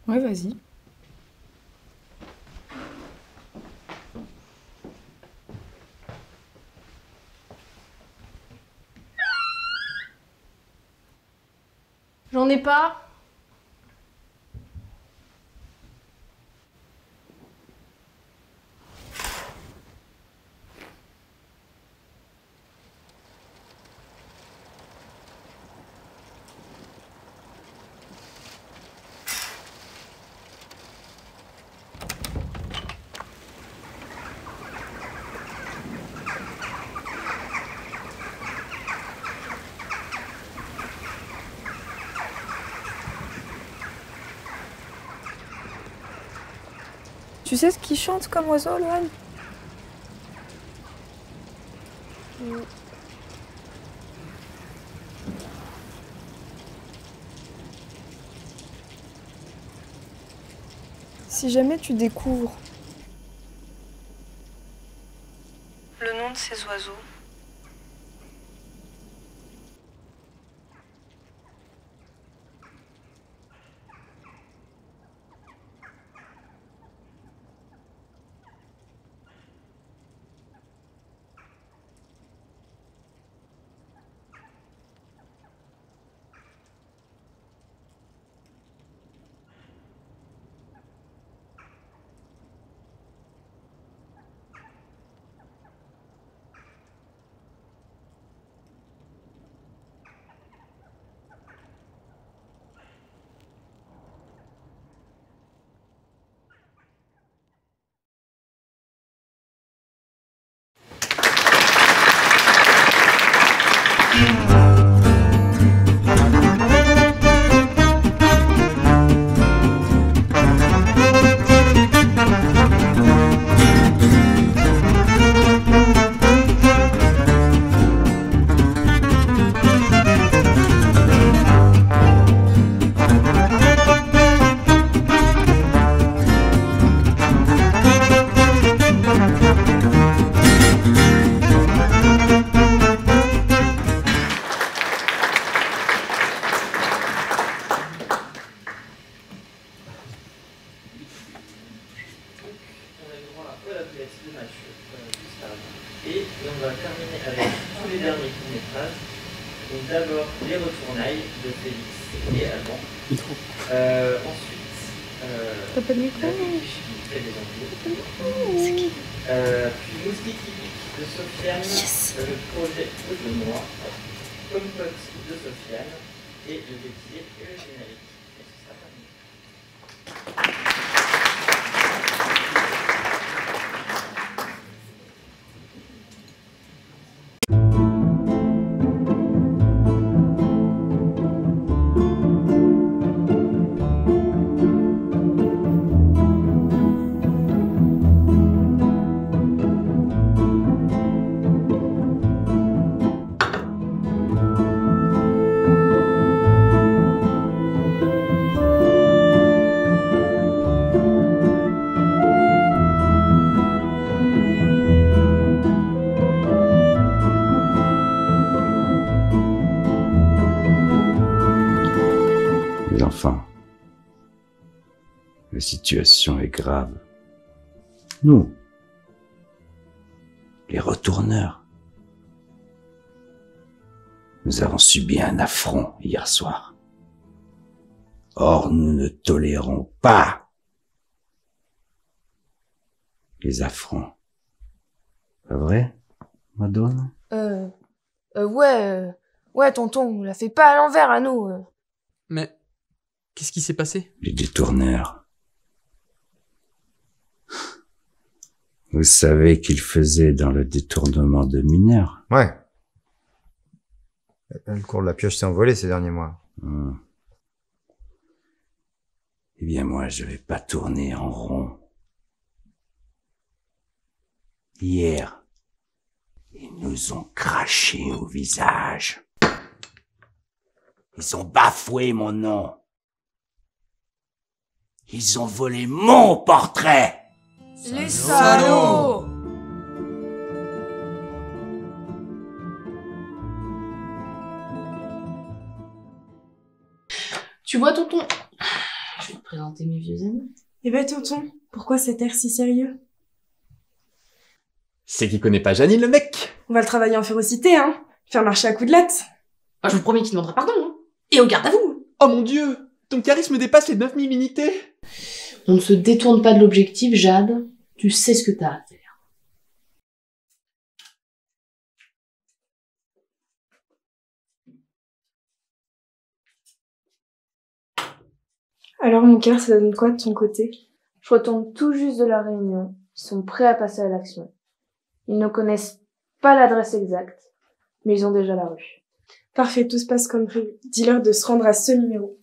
Ouais, vas-y. J'en ai pas. Tu sais ce qu'ils chantent comme oiseau, Loane? Si jamais tu découvres le nom de ces oiseaux, Et on va terminer avec tous les derniers courts-métrages. Donc d'abord Les Retournailles de Félix et Alban. Ensuite, T'as pas de micro? La Fille qui fait des envies. C'est qui? Puis Moustique de Sofiane, le projet de moi, Comme Pot de Sofiane, et le bêtisier et le générique. Et ce sera terminé. Les enfants, la situation est grave. Nous, les retourneurs, nous avons subi un affront hier soir. Or, nous ne tolérons pas les affronts. Pas vrai, Madone? Ouais, tonton, la fait pas à l'envers à nous. Mais qu'est-ce qui s'est passé? Les détourneurs. Vous savez qu'ils faisaient dans le détournement de mineurs? Ouais. Le cours de la pioche s'est envolé ces derniers mois. Eh bien moi, je vais pas tourner en rond. Hier, ils nous ont craché au visage. Ils ont bafoué mon nom. Ils ont volé mon portrait. Les salauds! Tu vois, tonton, je vais te présenter mes vieux amis. Eh ben, tonton, pourquoi cet air si sérieux? C'est qu'il connaît pas Janine, le mec. On va le travailler en férocité, hein. Faire marcher à coups de latte. Ah, je vous promets qu'il demandera pardon, hein. Et au garde à vous. Oh mon Dieu! Ton charisme dépasse les 9000 unités! On ne se détourne pas de l'objectif, Jade. Tu sais ce que t'as à faire. Alors mon cœur, ça donne quoi de ton côté? Je retourne tout juste de la réunion. Ils sont prêts à passer à l'action. Ils ne connaissent pas l'adresse exacte, mais ils ont déjà la rue. Parfait, tout se passe comme prévu. Dis-leur de se rendre à ce numéro.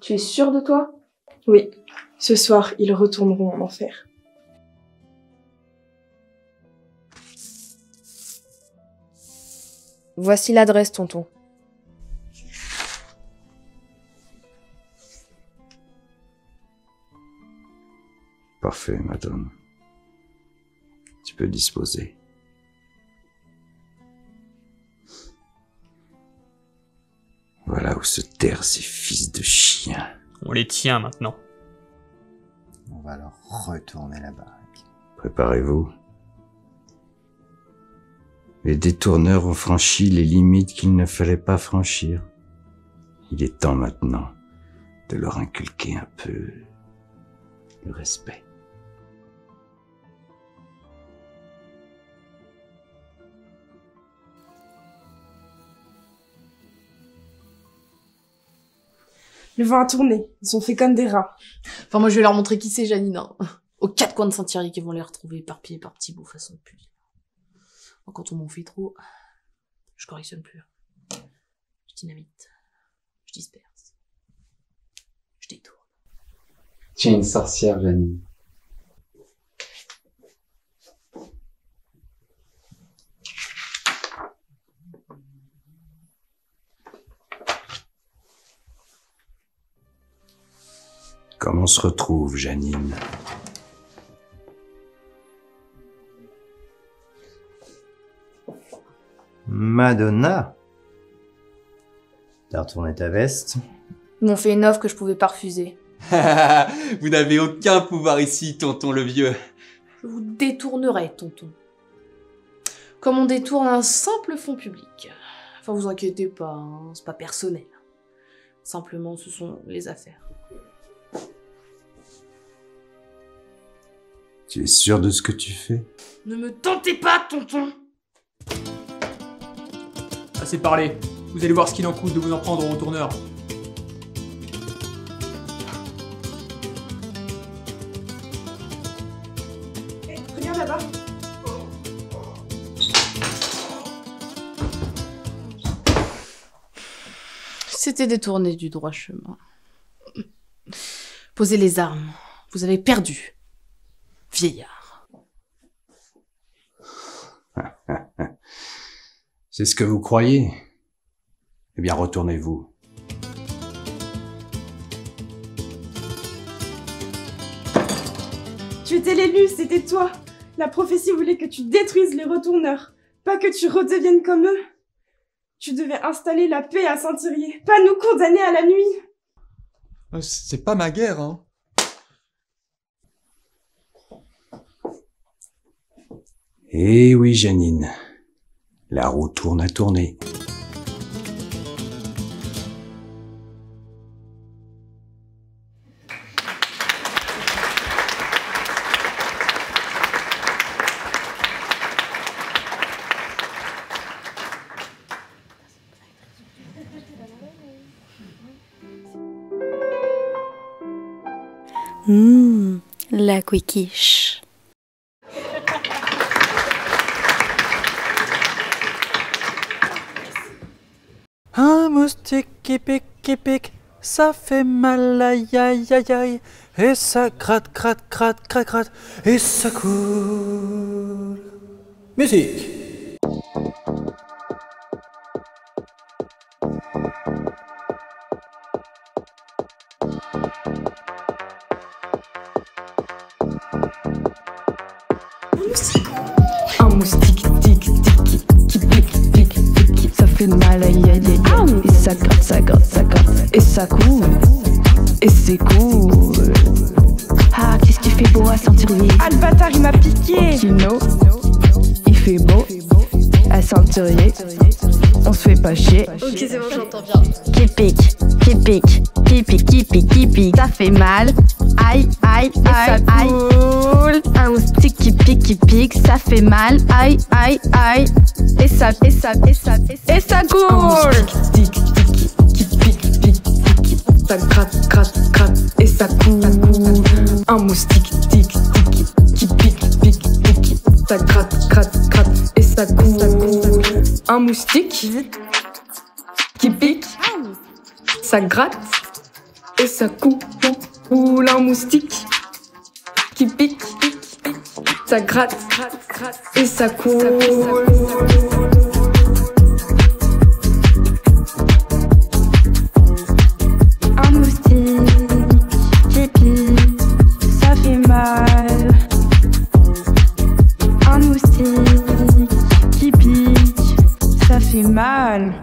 Tu es sûr de toi? Oui. Ce soir, ils retourneront en enfer. Voici l'adresse, tonton. Parfait, madame. Tu peux disposer. Voilà où se terrent ces fils de chiens. On les tient maintenant. On va leur retourner la baraque. Préparez-vous. Les détourneurs ont franchi les limites qu'il ne fallait pas franchir. Il est temps maintenant de leur inculquer un peu le respect. Le vent a tourné. Ils sont faits comme des rats. Enfin, moi, je vais leur montrer qui c'est, Janine. Hein. Aux 4 coins de Saint-Thierry qu'ils vont les retrouver éparpillés par petits bouts façon de puce. Quand on m'en fait trop, je correctionne plus. Je dynamite. Je disperse. Je détourne. Tu es une sorcière, Janine. Comment on se retrouve, Janine? Madonna. T'as retourné ta veste? Ils m'ont fait une offre que je pouvais pas refuser. Vous n'avez aucun pouvoir ici, tonton le vieux. Je vous détournerai, tonton. Comme on détourne un simple fonds public. Enfin, vous inquiétez pas, hein, c'est pas personnel. Simplement, ce sont les affaires. Tu es sûr de ce que tu fais? Ne me tentez pas, tonton! Assez parlé. Vous allez voir ce qu'il en coûte de vous en prendre au retourneur. Regarde là-bas. C'était détourné du droit chemin. Posez les armes. Vous avez perdu. Vieillard. C'est ce que vous croyez? Eh bien, retournez-vous. Tu étais l'élu, c'était toi. La prophétie voulait que tu détruises les retourneurs, pas que tu redeviennes comme eux. Tu devais installer la paix à Saint-Thierry, pas nous condamner à la nuit. C'est pas ma guerre, hein. Eh oui, Janine. La roue tourne à tourner. La quiche. Un moustique qui pique, ça fait mal, aïe aïe aïe aïe, et ça gratte, gratte, gratte, gratte, gratte, et ça coule. Musique. Un moustique tic tic qui pique pique pique, ça fait mal aïe aïe aïe, et ça gratte, ça gratte, ça gratte, et ça coule, et c'est cool. Ah, qu'est-ce qu'il fait beau à Saint-Thierry. Ah, le bâtard, il m'a piqué. Kino, il fait beau à Saint-Thierry. censurier. On se fait pas chier. Ok, c'est bon, j'entends bien. Qui pique, qui pique, qui pique, qui pique, qui pique. Ça fait mal. Aïe, aïe, aïe, aïe. Un moustique qui pique, ça fait mal. Aïe, aïe, aïe. Et ça coule. Tic, tic, qui pique, pique, pique. Ça gratte, gratte, gratte. Et ça coule. Un moustique, tic, tic, qui pique, pique, pique. Ça gratte, gratte, gratte. Et ça coule. Un moustique qui pique. Ça gratte. Et ça coule. Un moustique qui pique. Ça gratte, et ça coule. Un moustique qui pique, ça fait mal. Un moustique qui pique, ça fait mal.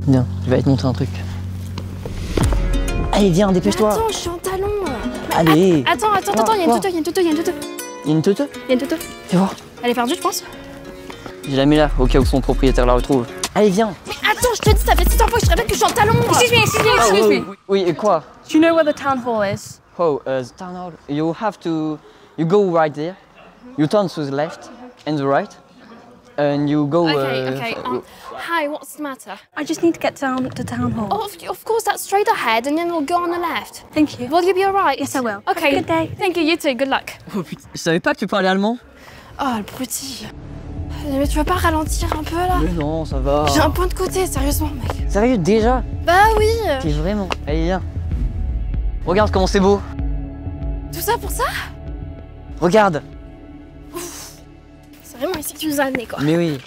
Viens, je vais te montrer un truc. Allez, viens, dépêche-toi. Attends, je suis en talon. Allez. Attends, il y a une toto, il y a une toto, il y a une toto. Il y a une toto? Il y a une toto. Fais voir. Elle est perdue, je pense. Je la mets là, au cas où son propriétaire la retrouve. Allez, viens. Mais attends, je te dis, ça fait 600 fois que je te répète que je suis en talon. Excuse me. Oui, et quoi? Do you know where the town hall is? Oh, the town hall. You have to. You go right there. You turn to the left and the right. And you go. Okay. Hi, what's the matter? I just need to get down to town hall. Oh, of course, that's straight ahead, and then we'll go on the left. Thank you. Will you be alright? Yes, I will. Okay. Have a good day. Thank you, you too. Good luck. Oh putain, je savais pas que tu parlais allemand. Oh, le petit. Mais tu veux pas ralentir un peu là? Mais non, ça va. J'ai un point de côté, sérieusement, mec. Sérieux, déjà? Bah oui. T'es vraiment. Allez, viens. Regarde comment c'est beau. Tout ça pour ça? Regarde. C'est vraiment ici que tu nous as amenés, quoi. Mais oui.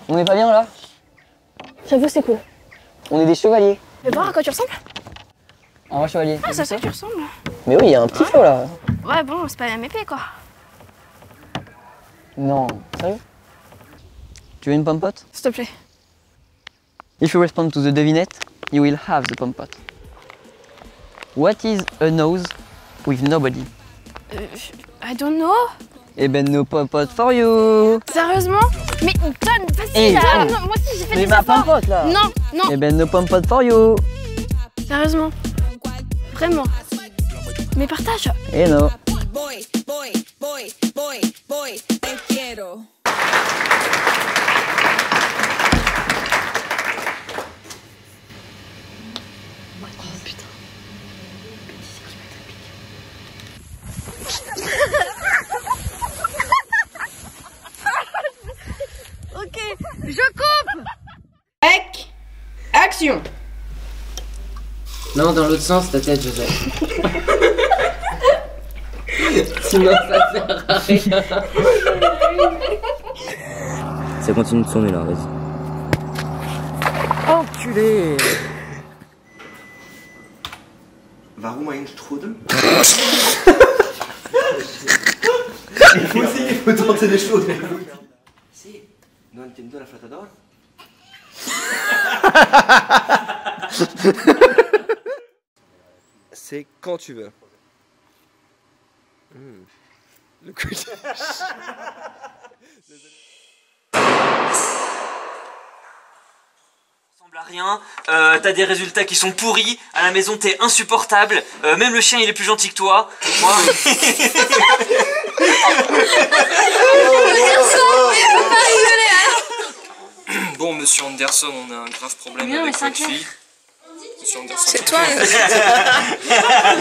On est pas bien là? J'avoue, c'est cool. On est des chevaliers. Tu veux voir à quoi tu ressembles? Un vrai chevalier. Ah, c'est à ça que tu ressembles. Mais oui, il y a un petit feu là. Ouais, bon, c'est pas la même épée, quoi. Non, sérieux? Tu veux une pomme-pote? S'il te plaît. If you respond to the devinette, you will have the pomme-pote. What is a nose with nobody? I don't know. Eh ben, no pomme-pote for you! Sérieusement? Mais donne, vas-y, Hey, là. donne. Non, moi aussi j'ai fait Mais des ma efforts. pomme-pote là! Non, non. Eh ben, no pomme-pote for you! Sérieusement. Vraiment. Mais partage. Eh non! Ok, je coupe. Action. Non, dans l'autre sens, ta tête, Joseph. Sinon, ça sert à rien. Ça continue de tourner là, vas-y. Enculé! Warum ein Strudel? Il faut tenter des choses. Si, no entiendo la flotador. C'est quand tu veux. Le coup. Ressemble à rien, t'as des résultats qui sont pourris, à la maison t'es insupportable, même le chien il est plus gentil que toi. Moi... Bon, monsieur Anderson, on a un grave problème Bien, avec mais votre fille. Monsieur Anderson. C'est toi.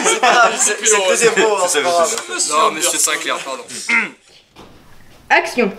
C'est pas grave, c'est le deuxième mot. hein, c'est pas grave. Non, monsieur Sinclair, pardon. Action.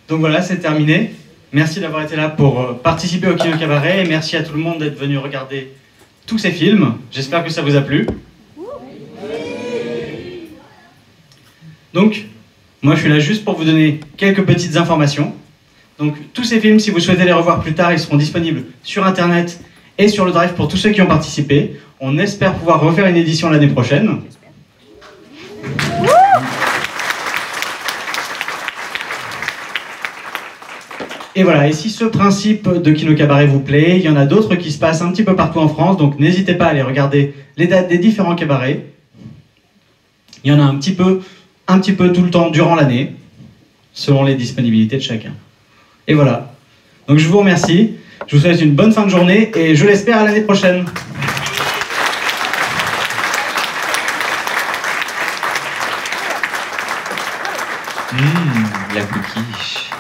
Donc voilà, c'est terminé. Merci d'avoir été là pour participer au Kino Cabaret et merci à tout le monde d'être venu regarder tous ces films. J'espère que ça vous a plu. Donc, moi je suis là juste pour vous donner quelques petites informations. Donc tous ces films, si vous souhaitez les revoir plus tard, ils seront disponibles sur Internet et sur le Drive pour tous ceux qui ont participé. On espère pouvoir refaire une édition l'année prochaine. Et voilà, et si ce principe de Kino Cabaret vous plaît, il y en a d'autres qui se passent un petit peu partout en France, donc n'hésitez pas à aller regarder les dates des différents cabarets. Il y en a un petit peu tout le temps durant l'année, selon les disponibilités de chacun. Et voilà. Donc je vous remercie, je vous souhaite une bonne fin de journée et je l'espère à l'année prochaine. La quiche.